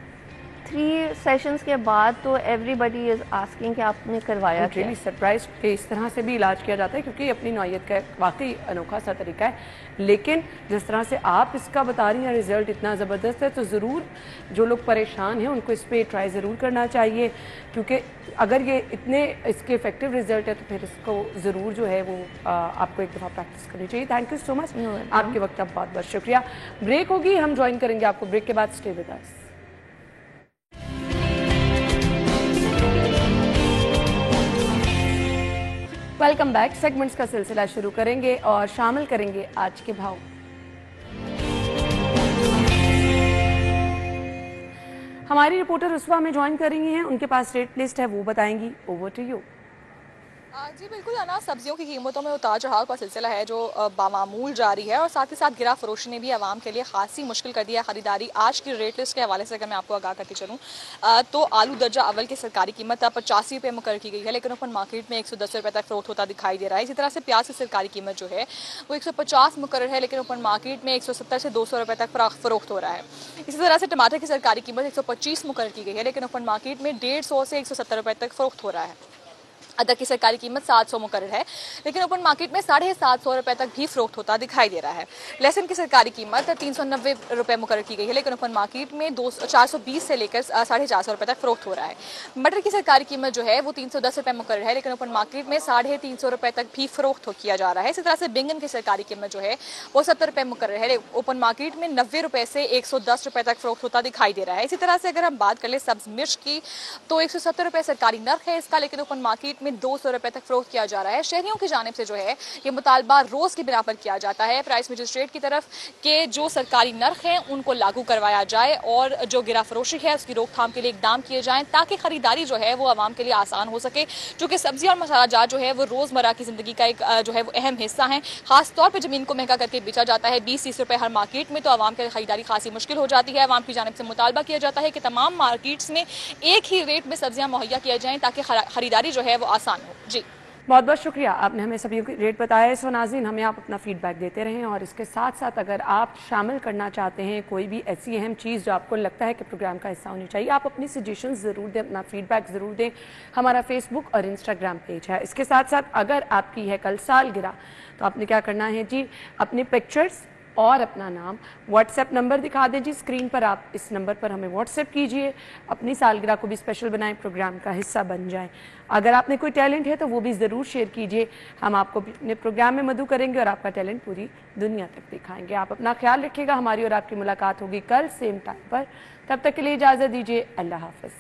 3 sessions کے بعد تو ایوری بڈی از آسکنگ کہ آپ نے کروایا کیا. ریئلی سرپرائز کہ اس طرح سے بھی علاج کیا جاتا ہے, کیونکہ یہ اپنی نوعیت کا واقعی انوکھا سا طریقہ ہے. لیکن جس طرح سے آپ اس کا بتا رہی ہیں رزلٹ اتنا زبردست ہے, تو ضرور جو لوگ پریشان ہیں ان کو اس پہ ٹرائی ضرور کرنا چاہیے, کیونکہ اگر یہ اتنے اس کے افیکٹو رزلٹ ہے تو پھر اس کو ضرور جو ہے وہ آپ کو ایک دفعہ پریکٹس کرنی چاہیے. تھینک یو سو مچ, آپ کے وقت کا بہت بہت شکریہ. بریک ہوگی, ہم جوائن کریں گے آپ کو بریک کے بعد. Stay with us. Welcome back. Segments کا سلسلہ شروع کریں گے اور شامل کریں گے آج کے بھاؤ. ہماری رپورٹر رسوا ہمیں جوائن کر رہی ہیں, ان کے پاس ریٹ لسٹ ہے, وہ بتائیں گی. Over to you. جی بالکل اناج سبزیوں کی قیمتوں میں اتار چڑھاؤ کا سلسلہ ہے جو بامعمول جاری ہے, اور ساتھ ہی ساتھ گرا فروشی نے بھی عوام کے لیے خاصی مشکل کر دیا ہے خریداری. آج کی ریٹ لسٹ کے حوالے سے اگر میں آپ کو آگاہ کرتی چلوں تو آلو درجہ اول کی سرکاری قیمت 85 روپے مقرر کی گئی ہے, لیکن اوپن مارکیٹ میں 110 روپے تک فروخت ہوتا دکھائی دے رہا ہے. اسی طرح سے پیاز کی سرکاری قیمت جو ہے وہ 150 مقرر ہے, لیکن اوپن مارکیٹ میں 170 سے 200 روپے تک فروخت ہو رہا ہے. اسی طرح سے ٹماٹر کی سرکاری قیمت 125 مقرر کی گئی ہے, لیکن اوپن مارکیٹ میں 150 سے 170 روپے تک فروخت ہو رہا ہے. ادرک کی سرکاری قیمت 700 مقرر ہے, لیکن اوپن مارکیٹ میں 750 روپے تک بھی فروخت ہوتا دکھائی دے رہا ہے. لہسن کی سرکاری قیمت 390 روپے مقرر کی گئی ہے, لیکن اوپن مارکیٹ میں 420 سے لے کر 450 روپے تک فروخت ہو رہا ہے. مٹر کی سرکاری قیمت جو ہے وہ 310 روپے مقرر ہے, لیکن اوپن مارکیٹ میں 350 روپے تک بھی فروخت کیا جا رہا ہے. اسی طرح سے بینگن کی سرکاری قیمت جو ہے وہ 70 روپے مقرر ہے, اوپن مارکیٹ میں 90 روپے سے 110 روپے تک فروخت ہوتا دکھائی دے رہا ہے. اسی طرح سے اگر ہم بات کر لیں سبز مرچ کی تو 170 روپے سرکاری نرخ ہے اس کا, لیکن اوپن مارکیٹ میں 200 روپے تک فروخت کیا جا رہا ہے. شہریوں کی جانب سے جو ہے یہ مطالبہ روز کی بنا پر کیا جاتا ہے پرائس مجسٹریٹ کی طرف کہ جو سرکاری نرخ ہیں ان کو لاگو کروایا جائے, اور جو گرا فروشی ہے اس کی روک تھام کے لیے اقدام کیے جائیں تاکہ خریداری جو ہے وہ عوام کے لیے آسان ہو سکے, چونکہ سبزی اور مسالہ جات جو ہے وہ روزمرہ کی زندگی کا ایک جو ہے وہ اہم حصہ ہیں. خاص طور پہ زمین کو مہنگا کر کے بیچا جاتا ہے 20-30 روپے ہر مارکیٹ میں, تو عوام کے خریداری خاصی مشکل ہو جاتی ہے. عوام کی جانب سے مطالبہ کیا جاتا ہے کہ تمام مارکیٹس میں ایک ہی ریٹ میں سبزیاں مہیا کیا جائیں تاکہ خریداری جو ہے وہ آسان ہو. جی بہت بہت شکریہ, آپ نے ہمیں سبھی ریٹ بتایا. سو ناظرین, ہمیں آپ اپنا فیڈ بیک دیتے رہیں, اور اس کے ساتھ ساتھ اگر آپ شامل کرنا چاہتے ہیں کوئی بھی ایسی اہم چیز جو آپ کو لگتا ہے کہ پروگرام کا حصہ ہونی چاہیے, آپ اپنی سجیشن ضرور دیں, اپنا فیڈ بیک ضرور دیں. ہمارا فیس بک اور انسٹاگرام پیج ہے. اس کے ساتھ ساتھ اگر آپ کی ہے کل سالگرہ تو آپ نے کیا کرنا ہے جی, اپنے پکچرز اور اپنا نام واٹس ایپ نمبر دکھا دیں جی اسکرین پر, آپ اس نمبر پر ہمیں واٹس ایپ کیجئے, اپنی سالگرہ کو بھی اسپیشل بنائیں, پروگرام کا حصہ بن جائیں. اگر آپ نے کوئی ٹیلنٹ ہے تو وہ بھی ضرور شیئر کیجئے, ہم آپ کو اپنے پروگرام میں مدعو کریں گے اور آپ کا ٹیلنٹ پوری دنیا تک دکھائیں گے. آپ اپنا خیال رکھیے گا, ہماری اور آپ کی ملاقات ہوگی کل سیم ٹائم پر. تب تک کے لیے اجازت دیجئے, اللہ حافظ.